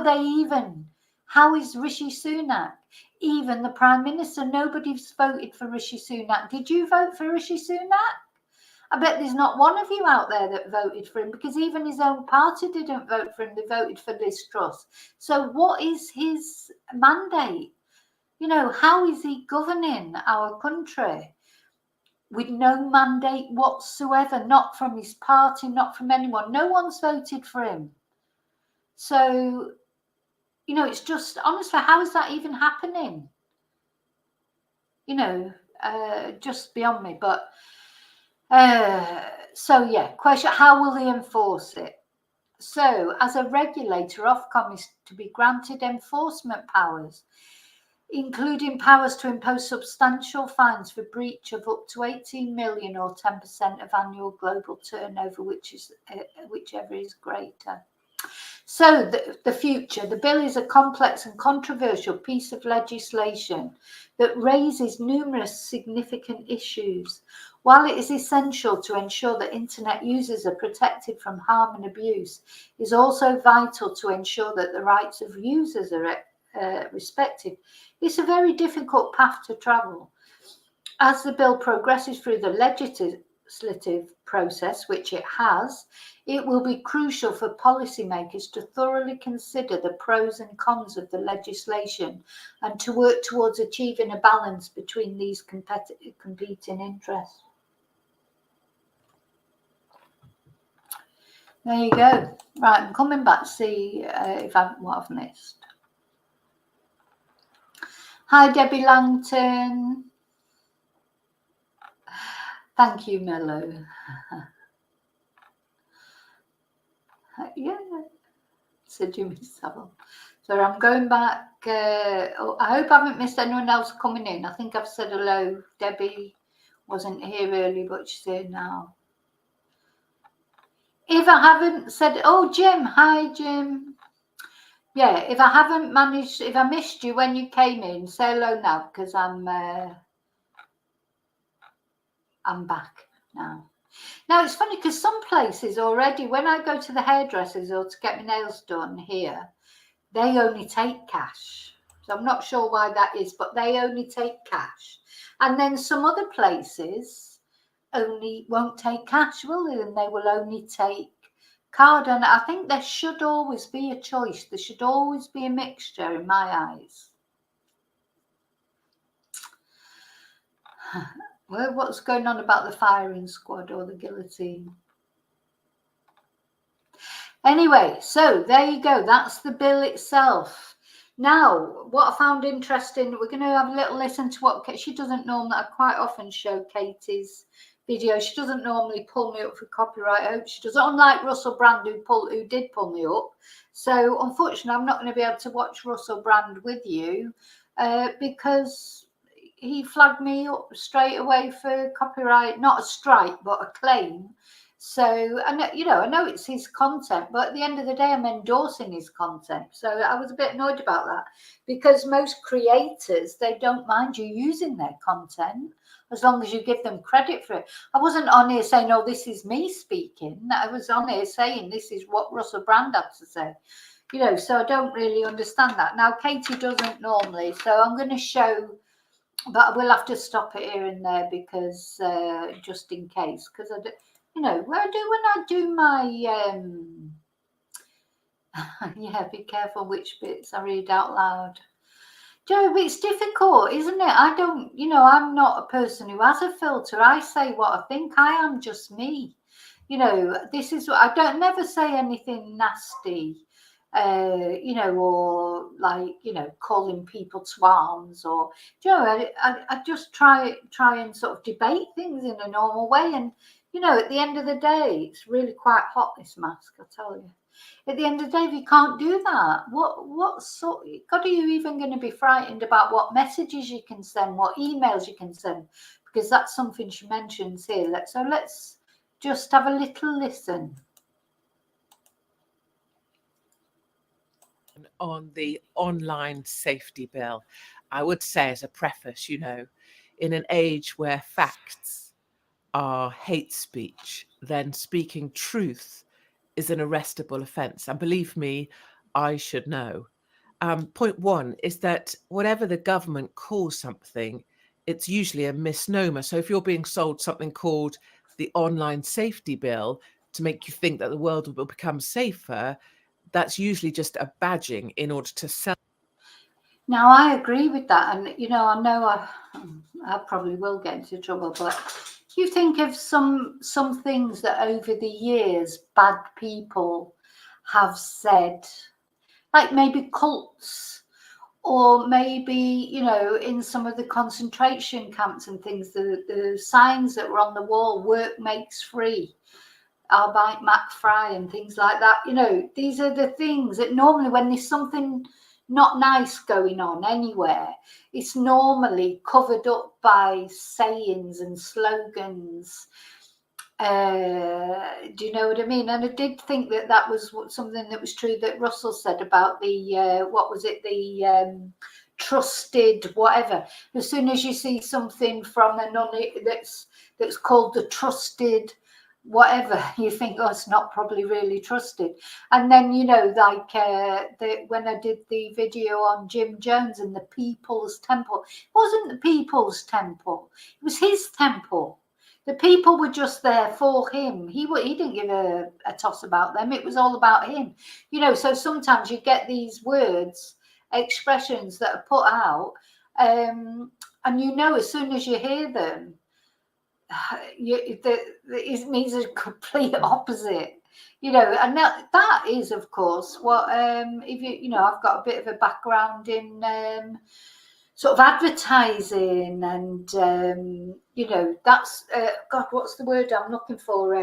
is Rishi Sunak even the Prime Minister? Nobody's voted for Rishi Sunak. Did you vote for Rishi Sunak? I bet there's not one of you out there that voted for him, because even his own party didn't vote for him. They voted for Liz Truss. So what is his mandate? How is he governing our country with no mandate whatsoever? Not from his party, not from anyone. No one's voted for him. So it's just, honestly, how is that even happening? Just beyond me. But So yeah, question, how will they enforce it? So as a regulator, Ofcom is to be granted enforcement powers, including powers to impose substantial fines for breach of up to 18 million or 10% of annual global turnover, whichever is greater. So the future, the bill is a complex and controversial piece of legislation that raises numerous significant issues. While it is essential to ensure that internet users are protected from harm and abuse, it is also vital to ensure that the rights of users are respected. It's a very difficult path to travel. As the bill progresses through the legislative process, which it has, it will be crucial for policymakers to thoroughly consider the pros and cons of the legislation and to work towards achieving a balance between these competing interests. There you go. Right, I'm coming back to see what I've missed. Hi, Debbie Langton. Thank you, Mello. Yeah, said Jimmy Savile. So I'm going back. I hope I haven't missed anyone else coming in. I think I've said hello. Debbie wasn't here early, but she's here now. If I haven't said, oh, Jim, hi, Jim. Yeah, if I haven't managed, if I missed you when you came in, say hello now, because I'm back now. Now, it's funny because some places already, when I go to the hairdressers or to get my nails done here, they only take cash. So I'm not sure why that is, but they only take cash. And then some other places only won't take cash, will they? And they will only take card. And I think there should always be a choice. There should always be a mixture in my eyes. Well, what's going on about the firing squad or the guillotine? Anyway, so there you go. That's the bill itself. Now, what I found interesting, we're going to have a little listen to what she doesn't normally. I quite often show Katie's video. She doesn't normally pull me up for copyright. I hope she doesn't. Unlike Russell Brand, who did pull me up. So unfortunately, I'm not going to be able to watch Russell Brand with you because he flagged me up straight away for copyright, not a strike, but a claim. So, and I know it's his content, but at the end of the day, I'm endorsing his content. So I was a bit annoyed about that because most creators, they don't mind you using their content as long as you give them credit for it. I wasn't on here saying, oh, this is me speaking. I was on here saying this is what Russell Brand had to say. So I don't really understand that. Now, Katie doesn't normally, so I'm going to show, but I will have to stop it here and there because just in case, because where I do when I do my yeah, be careful which bits I read out loud. Joe, it's difficult, isn't it? I don't, I'm not a person who has a filter. I say what I think. I am just me. This is what I don't never say anything nasty. Or like, calling people twats or, I just try and sort of debate things in a normal way. And, at the end of the day, it's really quite hot, this mask, I tell you. At the end of the day, if you can't do that, what sort, God, are you even going to be frightened about what messages you can send, what emails you can send? Because that's something she mentions here. So let's just have a little listen. On the online safety bill, I would say as a preface, in an age where facts are hate speech, then speaking truth is an arrestable offence. And believe me, I should know. Point one is that whatever the government calls something, it's usually a misnomer. So if you're being sold something called the online safety bill to make you think that the world will become safer, that's usually just a badging in order to sell. Now, I agree with that. And, I know I probably will get into trouble, but you think of some things that over the years bad people have said, like maybe cults or maybe, you know, in some of the concentration camps and things, the signs that were on the wall, work makes free, Arbeit macht frei, and things like that. You know, these are the things that normally when there's something not nice going on anywhere, it's normally covered up by sayings and slogans. Do you know what I mean? And I did think that that was something that was true that Russell said about the what was it, the trusted whatever. As soon as you see something from a that's called the trusted whatever, you think, oh, it's not probably really trusted. And then, you know, like when I did the video on Jim Jones and the People's Temple, it wasn't the People's Temple, it was his temple. The people were just there for him. He didn't give a toss about them. It was all about him. You know, so sometimes you get these words, expressions that are put out, and you know, as soon as you hear them, it means a complete opposite. You know, and that is, of course, what if you know, I've got a bit of a background in sort of advertising, and you know, that's God, what's the word I'm looking for?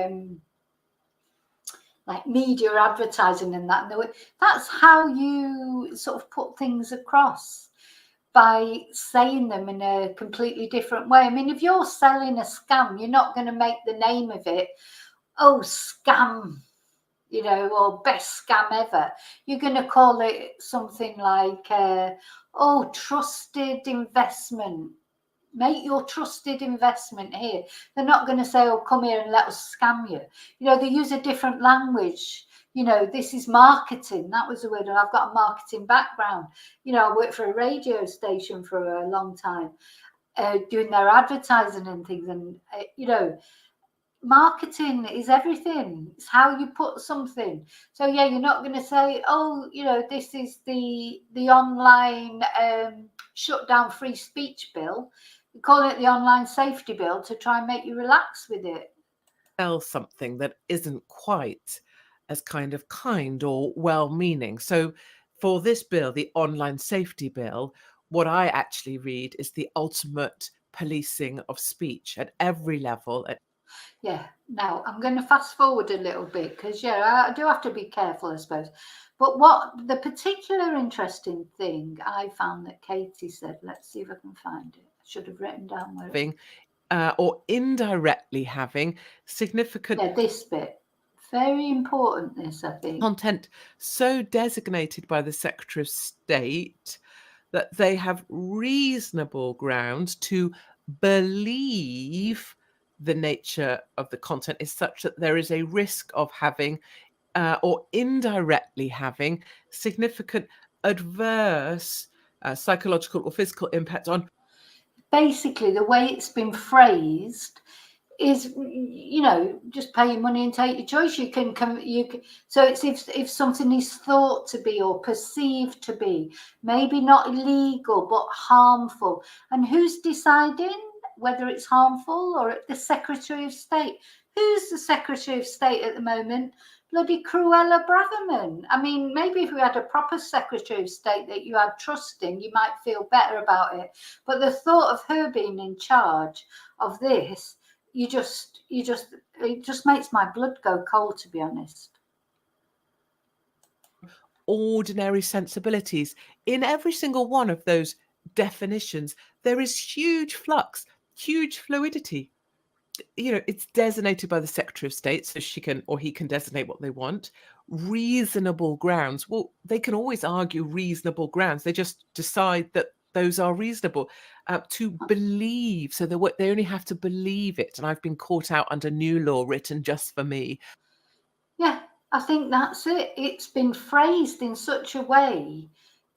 Like media advertising and that. That's how you sort of put things across, by saying them in a completely different way. I mean, if you're selling a scam, you're not going to make the name of it, oh, scam, you know, or best scam ever. You're going to call it something like, oh, trusted investment. Make your trusted investment here. They're not going to say, oh, come here and let us scam you. You know, they use a different language. You know, this is marketing. That was the word. And I've got a marketing background. You know, I worked for a radio station for a long time, doing their advertising and things. And, you know, marketing is everything. It's how you put something. So yeah, you're not going to say, oh, you know, this is the online shut down free speech bill. You call it the online safety bill to try and make you relax with it. Sell something that isn't quite as kind or well-meaning. So for this bill, the online safety bill, what I actually read is the ultimate policing of speech at every level. Yeah, now I'm going to fast forward a little bit because, yeah, I do have to be careful, I suppose. But what the particular interesting thing I found that Katie said, let's see if I can find it. I should have written down where having or indirectly having significant this bit. Very important, this, I think. content so designated by the Secretary of State that they have reasonable grounds to believe the nature of the content is such that there is a risk of having or indirectly having significant adverse psychological or physical impact on. Basically, the way it's been phrased is, you know, just pay your money and take your choice. You can so it's if something is thought to be or perceived to be maybe not illegal but harmful, and who's deciding whether it's harmful? Or the Secretary of State. Who's the Secretary of State at the moment? Bloody Cruella Braverman. I mean, maybe if we had a proper Secretary of State that you had trust in, you might feel better about it. But the thought of her being in charge of this, it just makes my blood go cold, to be honest. Ordinary sensibilities. In every single one of those definitions, there is huge flux, huge fluidity. You know, it's designated by the Secretary of State, so she can or he can designate what they want. Reasonable grounds. Well, they can always argue reasonable grounds. They just decide that those are reasonable. To believe, so they only have to believe it. And I've been caught out under new law written just for me. Yeah, I think that's it. It's been phrased in such a way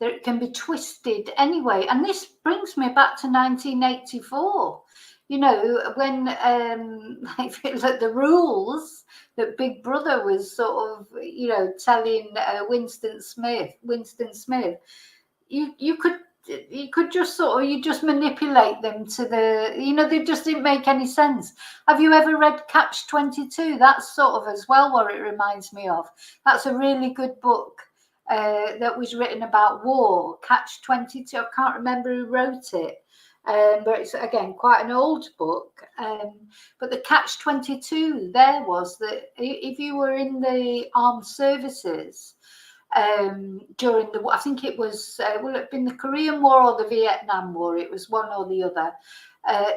that it can be twisted anyway. And this brings me back to 1984. You know, when the rules that Big Brother was sort of, you know, telling Winston Smith, you could just sort of, you just manipulate them to the, you know, they just didn't make any sense. Have you ever read Catch-22? That's sort of as well what it reminds me of. That's a really good book. that was written about war, Catch 22. I can't remember who wrote it, but it's again quite an old book. But the Catch 22 there was that if you were in the armed services during the, I think it was, will it have been the Korean War or the Vietnam War? It was one or the other.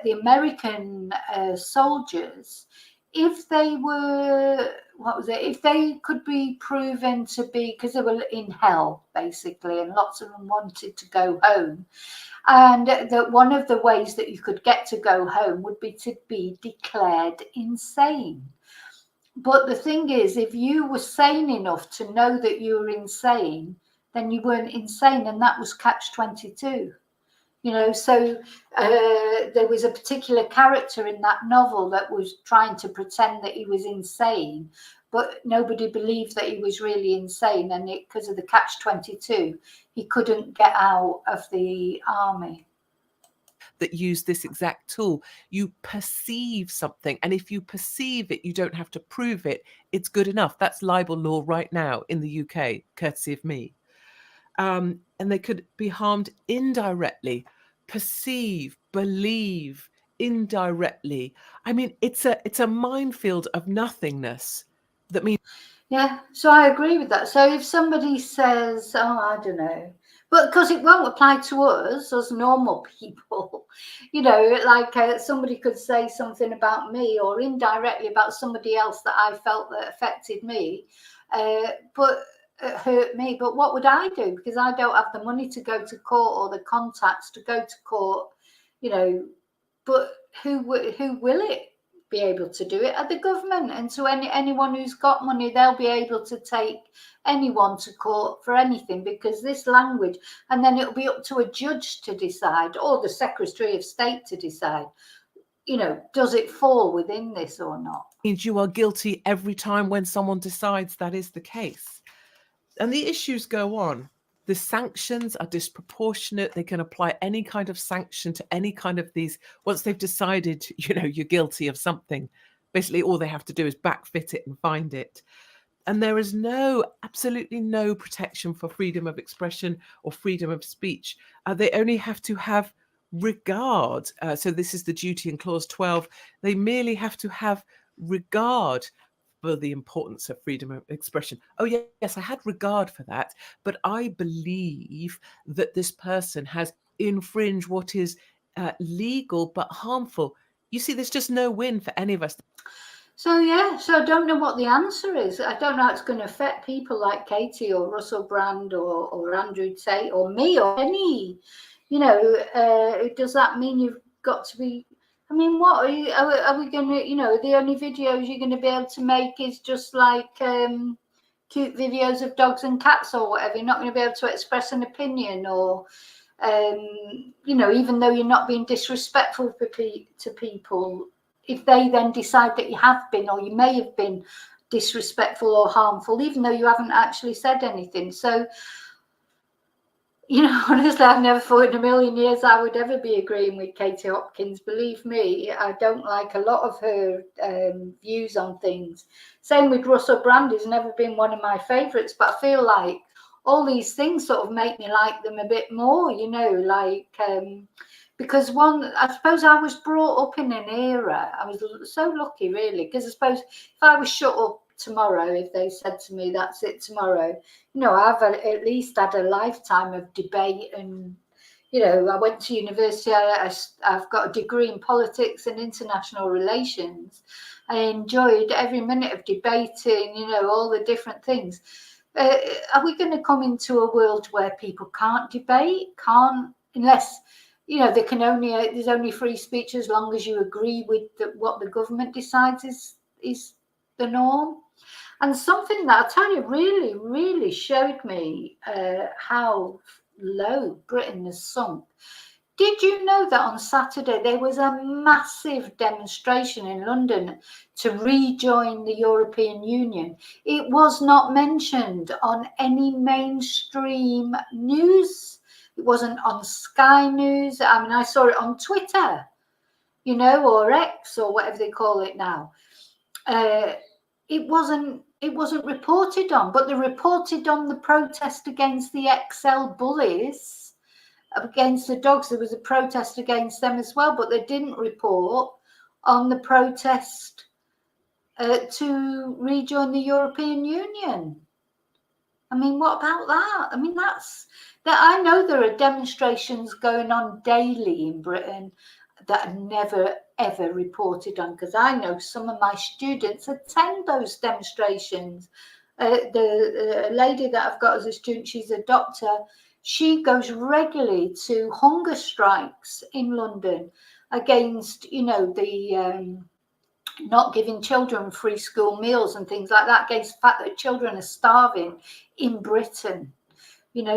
The American soldiers, if they were, what was it, if they could be proven to be, because they were in hell basically, and lots of them wanted to go home, and that one of the ways that you could get to go home would be to be declared insane. But the thing is, if you were sane enough to know that you were insane, then you weren't insane, and that was Catch 22. So there was a particular character in that novel that was trying to pretend that he was insane, but nobody believed that he was really insane, and because of the Catch 22, he couldn't get out of the army. That use this exact tool. You perceive something, and if you perceive it, you don't have to prove it. It's good enough. That's libel law right now in the UK, courtesy of me. And they could be harmed indirectly. Perceive, believe, indirectly. I mean, it's a minefield of nothingness. That means, yeah, so I agree with that. So if somebody says, oh, I don't know, but because it won't apply to us as normal people, like somebody could say something about me or indirectly about somebody else that I felt that affected me, but it hurt me. But what would I do? Because I don't have the money to go to court or the contacts to go to court, but who will it be able to do it? At the government. And to anyone who's got money, they'll be able to take anyone to court for anything, because this language, and then it'll be up to a judge to decide, or the Secretary of State to decide, does it fall within this or not? means you are guilty every time when someone decides that is the case. And the issues go on. The sanctions are disproportionate. They can apply any kind of sanction to any kind of these. Once they've decided, you're guilty of something, basically all they have to do is backfit it and find it. And there is absolutely no protection for freedom of expression or freedom of speech. They only have to have regard. So this is the duty in clause 12. They merely have to have regard for the importance of freedom of expression. Oh, yes, I had regard for that, but I believe that this person has infringed what is legal but harmful. You see, there's just no win for any of us. So I don't know what the answer is. I don't know how it's going to affect people like Katie or Russell Brand or Andrew Tate or me or any, does that mean you've got to be, I mean, what are we going to, the only videos you're going to be able to make is just like cute videos of dogs and cats or whatever. You're not going to be able to express an opinion or, even though you're not being disrespectful to people, if they then decide that you have been or you may have been disrespectful or harmful, even though you haven't actually said anything. So, honestly, I've never thought in a million years I would ever be agreeing with Katie Hopkins. Believe me, I don't like a lot of her views on things. Same with Russell Brand, who's never been one of my favourites, but I feel like all these things sort of make me like them a bit more, because I suppose I was brought up in an era, I was so lucky really, because I suppose if I was shut up tomorrow, if they said to me that's it tomorrow, I've at least had a lifetime of debate, and I went to university, I've got a degree in politics and international relations. I enjoyed every minute of debating, all the different things. Are we going to come into a world where people can't debate, unless they can there's only free speech as long as you agree with what the government decides is the norm? And something that I tell you really, really showed me how low Britain has sunk. Did you know that on Saturday there was a massive demonstration in London to rejoin the European Union? It was not mentioned on any mainstream news. It wasn't on Sky News. I mean, I saw it on Twitter, or X or whatever they call it now. It wasn't it wasn't reported on, but they reported on the protest against the XL bullies, against the dogs. There was a protest against them as well, but they didn't report on the protest to rejoin the European Union. I mean, what about that? I mean, that's that. I know there are demonstrations going on daily in Britain that are never ever reported on, because I know some of my students attend those demonstrations. The lady that I've got as a student, she's a doctor. She goes regularly to hunger strikes in London against, the not giving children free school meals and things like that, against the fact that children are starving in Britain.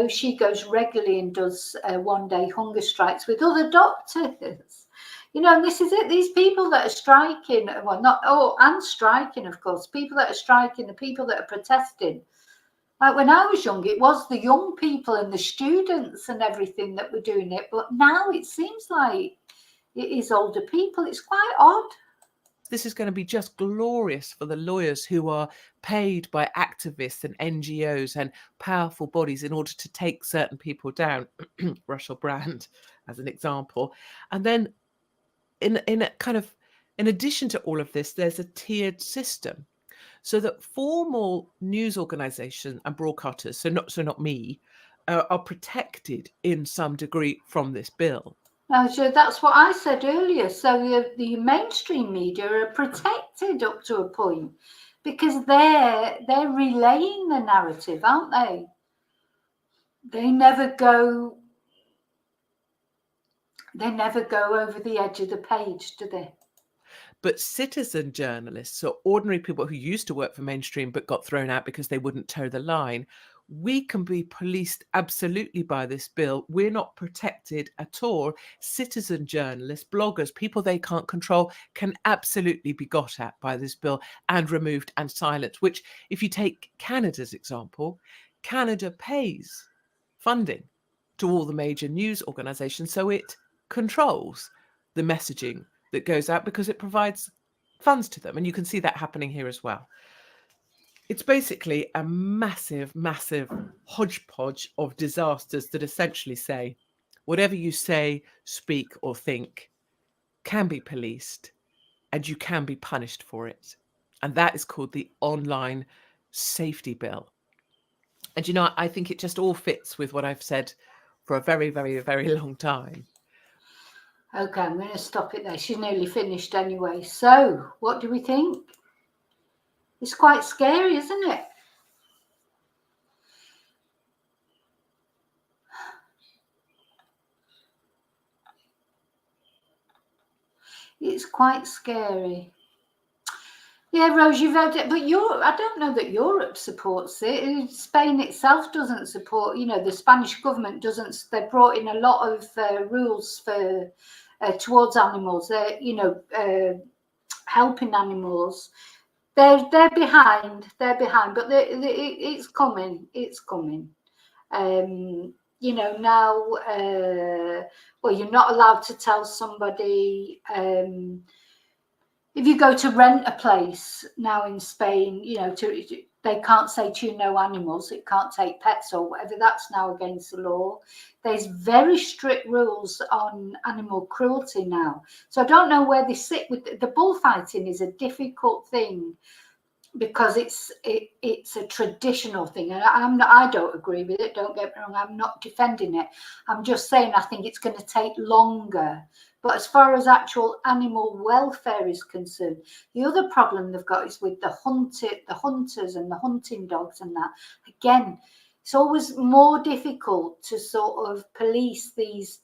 She goes regularly and does one-day hunger strikes with other doctors. And this is it. These people that are striking, and striking, of course, people that are striking, the people that are protesting. Like when I was young, it was the young people and the students and everything that were doing it. But now it seems like it is older people. It's quite odd. This is going to be just glorious for the lawyers who are paid by activists and NGOs and powerful bodies in order to take certain people down. Russell Brand, as an example. And then in addition to all of this, there's a tiered system, so that formal news organisations and broadcasters, so not me, are protected in some degree from this bill. So that's what I said earlier. So the mainstream media are protected up to a point, because they're relaying the narrative, aren't they? They never go over the edge of the page, do they? But citizen journalists, or ordinary people who used to work for mainstream but got thrown out because they wouldn't toe the line, we can be policed absolutely by this bill. We're not protected at all. Citizen journalists, bloggers, people they can't control, can absolutely be got at by this bill and removed and silenced, which, if you take Canada's example, Canada pays funding to all the major news organisations, so it controls the messaging that goes out because it provides funds to them. And you can see that happening here as well. It's basically a massive, massive hodgepodge of disasters that essentially say whatever you say, speak, or think can be policed and you can be punished for it. And that is called the Online Safety Bill. And, I think it just all fits with what I've said for a very, very, very long time. Okay, I'm going to stop it there. She's nearly finished anyway. So, what do we think? It's quite scary, isn't it? It's quite scary. Yeah, Rose, you've heard it, but I don't know that Europe supports it. Spain itself doesn't support, the Spanish government doesn't. They brought in a lot of rules for towards animals. Helping animals. They're behind. They're behind, but it's coming. It's coming. Now, well, you're not allowed to tell somebody. If you go to rent a place now in Spain, they can't say to you no animals. It can't take pets or whatever. That's now against the law. There's very strict rules on animal cruelty now. So I don't know where they sit with the bullfighting. Is a difficult thing, because it's a traditional thing, and I don't agree with it. Don't get me wrong. I'm not defending it. I'm just saying I think it's going to take longer. But as far as actual animal welfare is concerned, the other problem they've got is with the hunters and the hunting dogs and that. Again, it's always more difficult to sort of police these.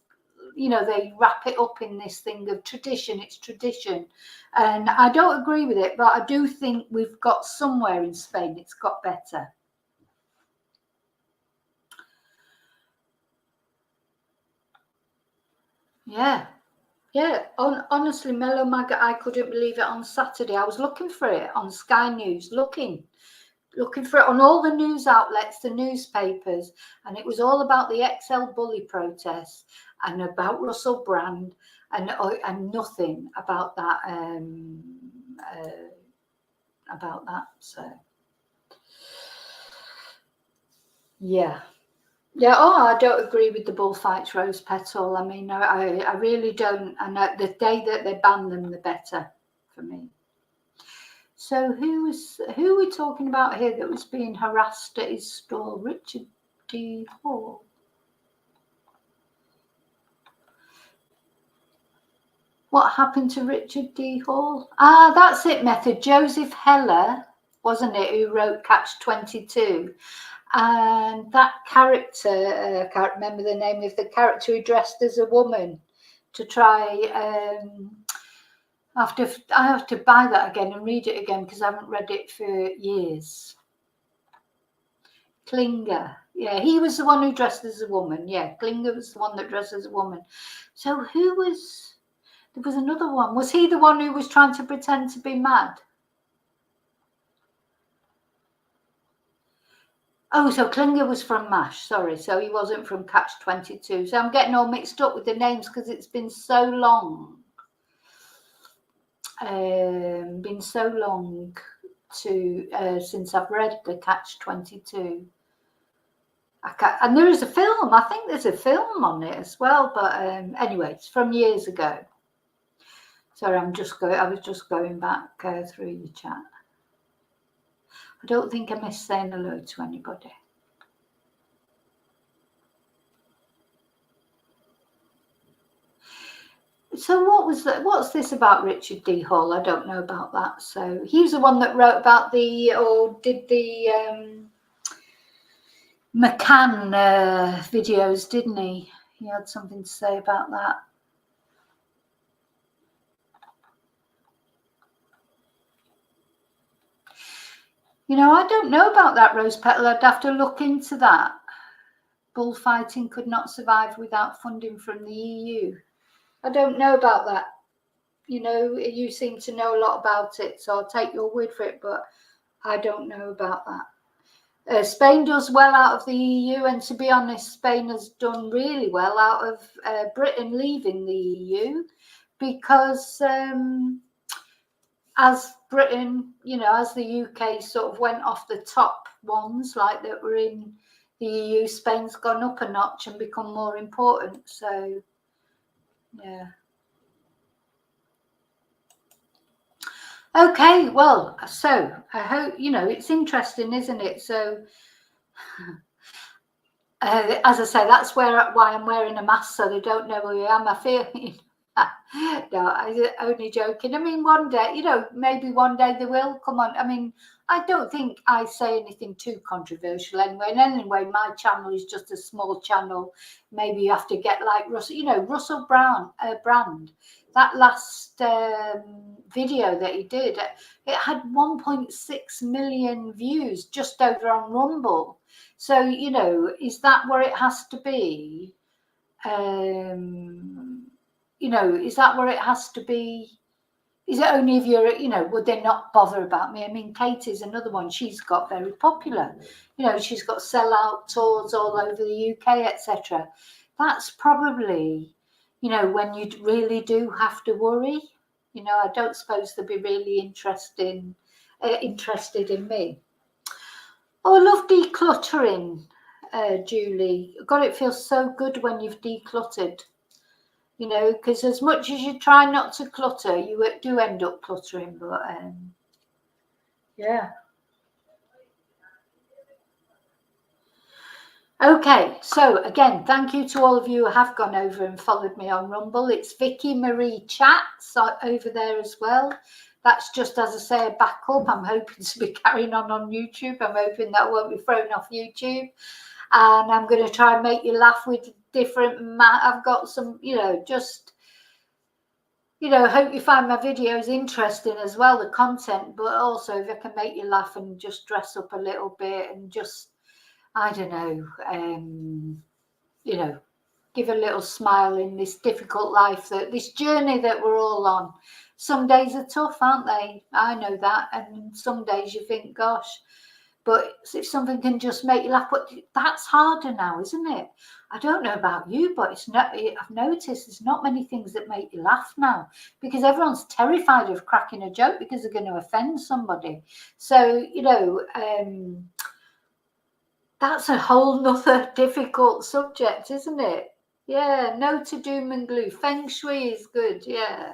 They wrap it up in this thing of tradition. It's tradition. And I don't agree with it, but I do think we've got somewhere in Spain it's got better. Yeah. Honestly, Mellow Maggot, I couldn't believe it on Saturday. I was looking for it on Sky News, looking for it on all the news outlets, the newspapers, and it was all about the XL bully protests and about Russell Brand, and nothing about that. So Yeah. Yeah, oh, I don't agree with the bullfights, Rose Petal. I mean, I really don't. And the day that they ban them, the better for me. So who are we talking about here that was being harassed at his stall? Richard D. Hall. What happened to Richard D. Hall? Ah, that's it, Method. Joseph Heller, wasn't it, who wrote Catch 22? And that character, I can't remember the name of the character, who dressed as a woman to try. I have to buy that again and read it again because I haven't read it for years. Klinger, yeah, he was the one who dressed as a woman. Yeah, Klinger was the one that dressed as a woman. So who was? There was another one. Was he the one who was trying to pretend to be mad? Oh, so Klinger was from MASH, sorry. So he wasn't from Catch 22. So I'm getting all mixed up with the names because it's been so long. Since I've read the Catch 22. And there is a film. I think there's a film on it as well. But anyway, it's from years ago. Sorry, I was just going back through your chat. I don't think I missed saying hello to anybody. So what's this about Richard D. Hall? I don't know about that. So he was the one that wrote about did the McCann videos, didn't he? He had something to say about that. You know, I don't know about that, Rose Petal. I'd have to look into that. Bullfighting could not survive without funding from the EU. I don't know about that. You know, you seem to know a lot about it, so I'll take your word for it, but I don't know about that. Spain does well out of the EU, and to be honest, Spain has done really well out of Britain leaving the EU because as Britain, you know, as the UK sort of went off the top ones like that were in the EU, Spain's gone up a notch and become more important. So, yeah. Okay, well, so I hope, you know, it's interesting, isn't it? So, as I say, that's why I'm wearing a mask, so they don't know who I am. I feel, no, I'm only joking. I mean, one day, you know, maybe one day they will come on. I mean, I don't think I say anything too controversial anyway. And anyway, my channel is just a small channel. Maybe you have to get like Russell, you know, Russell Brand. That last video that he did, it had 1.6 million views just over on Rumble. So, you know, is that where it has to be? You know, is that where it has to be? Is it only if you're, you know, would they not bother about me? I mean, Katie's another one. She's got very popular. You know, she's got sellout tours all over the UK, etc. That's probably, you know, when you really do have to worry. You know, I don't suppose they'll be really interested in me. Oh, I love decluttering, Julie. God, it feels so good when you've decluttered. You know, because as much as you try not to clutter, you do end up cluttering. But yeah. Okay, so again, thank you to all of you who have gone over and followed me on Rumble. It's Vicky Marie Chats over there as well. That's just, as I say, a backup. I'm hoping to be carrying on YouTube. I'm hoping that I won't be thrown off YouTube. And I'm going to try and make you laugh with different I've got some, you know, just, you know, hope you find my videos interesting as well, the content, but also if I can make you laugh and just dress up a little bit and just, I don't know, you know, give a little smile in this difficult life, this journey that we're all on. Some days are tough, aren't they? I know that. And some days you think, gosh, But if something can just make you laugh, but that's harder now, isn't it? I don't know about you, but it's not. I've noticed there's not many things that make you laugh now, because everyone's terrified of cracking a joke because they're going to offend somebody. So, that's a whole nother difficult subject, isn't it? Yeah, no to doom and gloom. Feng Shui is good, yeah.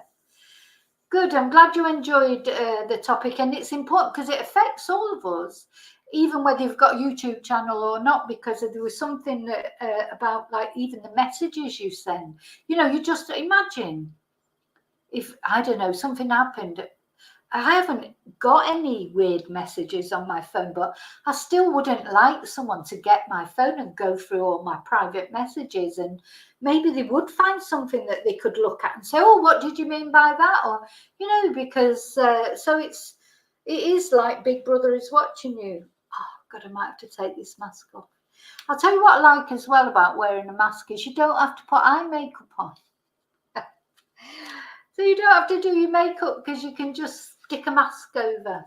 Good, I'm glad you enjoyed the topic, and it's important because it affects all of us, even whether you've got a YouTube channel or not, because there was something that, about like even the messages you send. You just imagine if, I don't know, something happened. I haven't got any weird messages on my phone, but I still wouldn't like someone to get my phone and go through all my private messages, and maybe they would find something that they could look at and say, oh, what did you mean by that? Or, because so it is like Big Brother is watching you. Oh, God, I might have to take this mask off. I'll tell you what I like as well about wearing a mask is you don't have to put eye makeup on. So you don't have to do your makeup because you can just stick a mask over.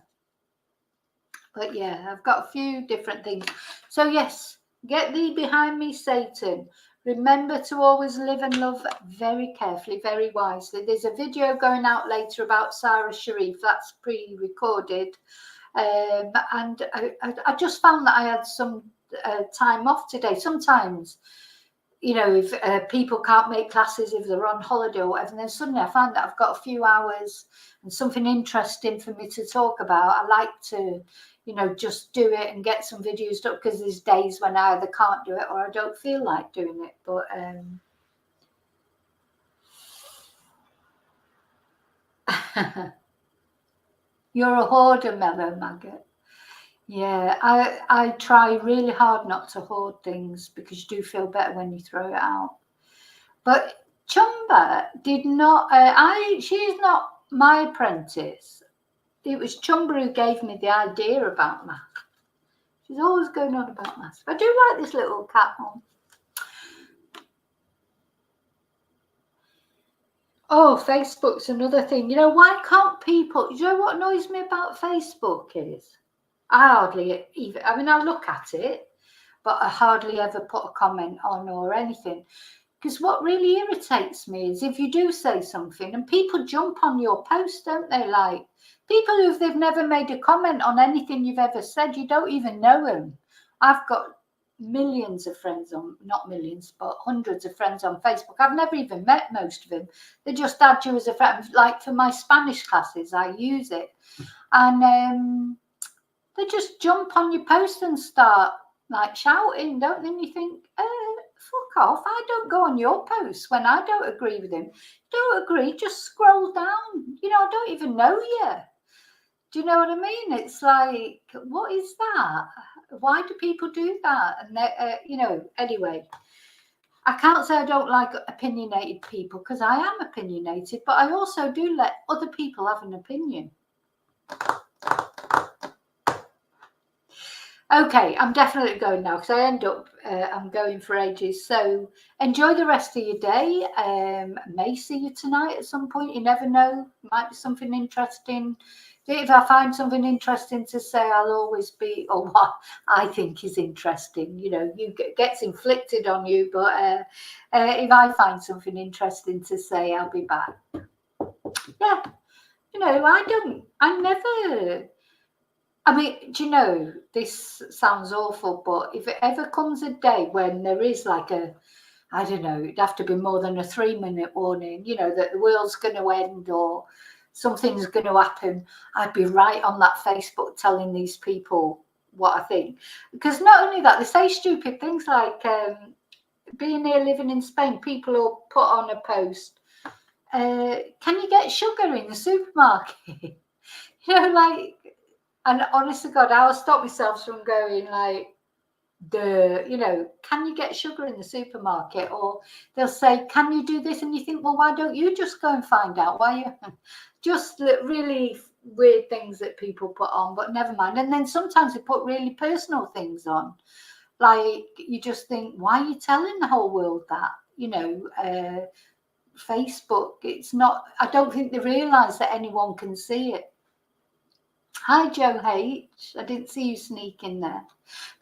But yeah, I've got a few different things. So yes, get thee behind me, Satan. Remember to always live and love very carefully, very wisely. There's a video going out later about Sarah Sharif. That's pre-recorded. And I just found that I had some time off today. Sometimes, if people can't make classes if they're on holiday or whatever, and then suddenly I find that I've got a few hours and something interesting for me to talk about. I like to, just do it and get some videos up, because there's days when I either can't do it or I don't feel like doing it. But you're a hoarder, Mellow Maggot. Yeah, I try really hard not to hoard things, because you do feel better when you throw it out. But Chumba did not. She's not my apprentice. It was Chumba who gave me the idea about math. She's always going on about math. I do like this little cat one. Oh, Facebook's another thing. Why can't people? You know what annoys me about Facebook is I hardly even. I mean, I look at it, but I hardly ever put a comment on or anything. Because what really irritates me is if you do say something and people jump on your post, don't they? Like people who they've never made a comment on anything you've ever said, you don't even know them. I've got millions of friends not millions, but hundreds of friends on Facebook. I've never even met most of them. They just add you as a friend. Like for my Spanish classes, I use it. And they just jump on your post and start like shouting, don't they? And you think, fuck off. I don't go on your posts when I don't agree with him. Don't agree, just scroll down. I don't even know you. Do you know what I mean? It's like, what is that? Why do people do that? And anyway, I can't say I don't like opinionated people, because I am opinionated, but I also do let other people have an opinion. Okay, I'm definitely going now, because I end up, I'm going for ages. So enjoy the rest of your day. May see you tonight at some point. You never know. Might be something interesting. If I find something interesting to say, I'll always be, or what I think is interesting. You gets inflicted on you, but if I find something interesting to say, I'll be back. Yeah, I never. I mean, do you know, this sounds awful, but if it ever comes a day when there is like I don't know, it'd have to be more than a 3-minute warning, that the world's going to end or something's going to happen, I'd be right on that Facebook telling these people what I think. Because not only that, they say stupid things like, being here living in Spain, people will put on a post, can you get sugar in the supermarket? Like, and honest to God, I'll stop myself from going like, can you get sugar in the supermarket? Or they'll say, can you do this? And you think, well, why don't you just go and find out? Why you just really weird things that people put on, but never mind. And then sometimes they put really personal things on. Like you just think, why are you telling the whole world that? Facebook, it's not, I don't think they realise that anyone can see it. Hi, Joe H. I didn't see you sneak in there.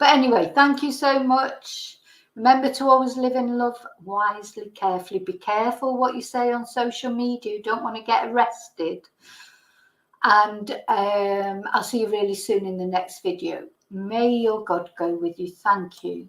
But anyway, thank you so much. Remember to always live in love wisely, carefully. Be careful what you say on social media. You don't want to get arrested. And I'll see you really soon in the next video. May your God go with you. Thank you.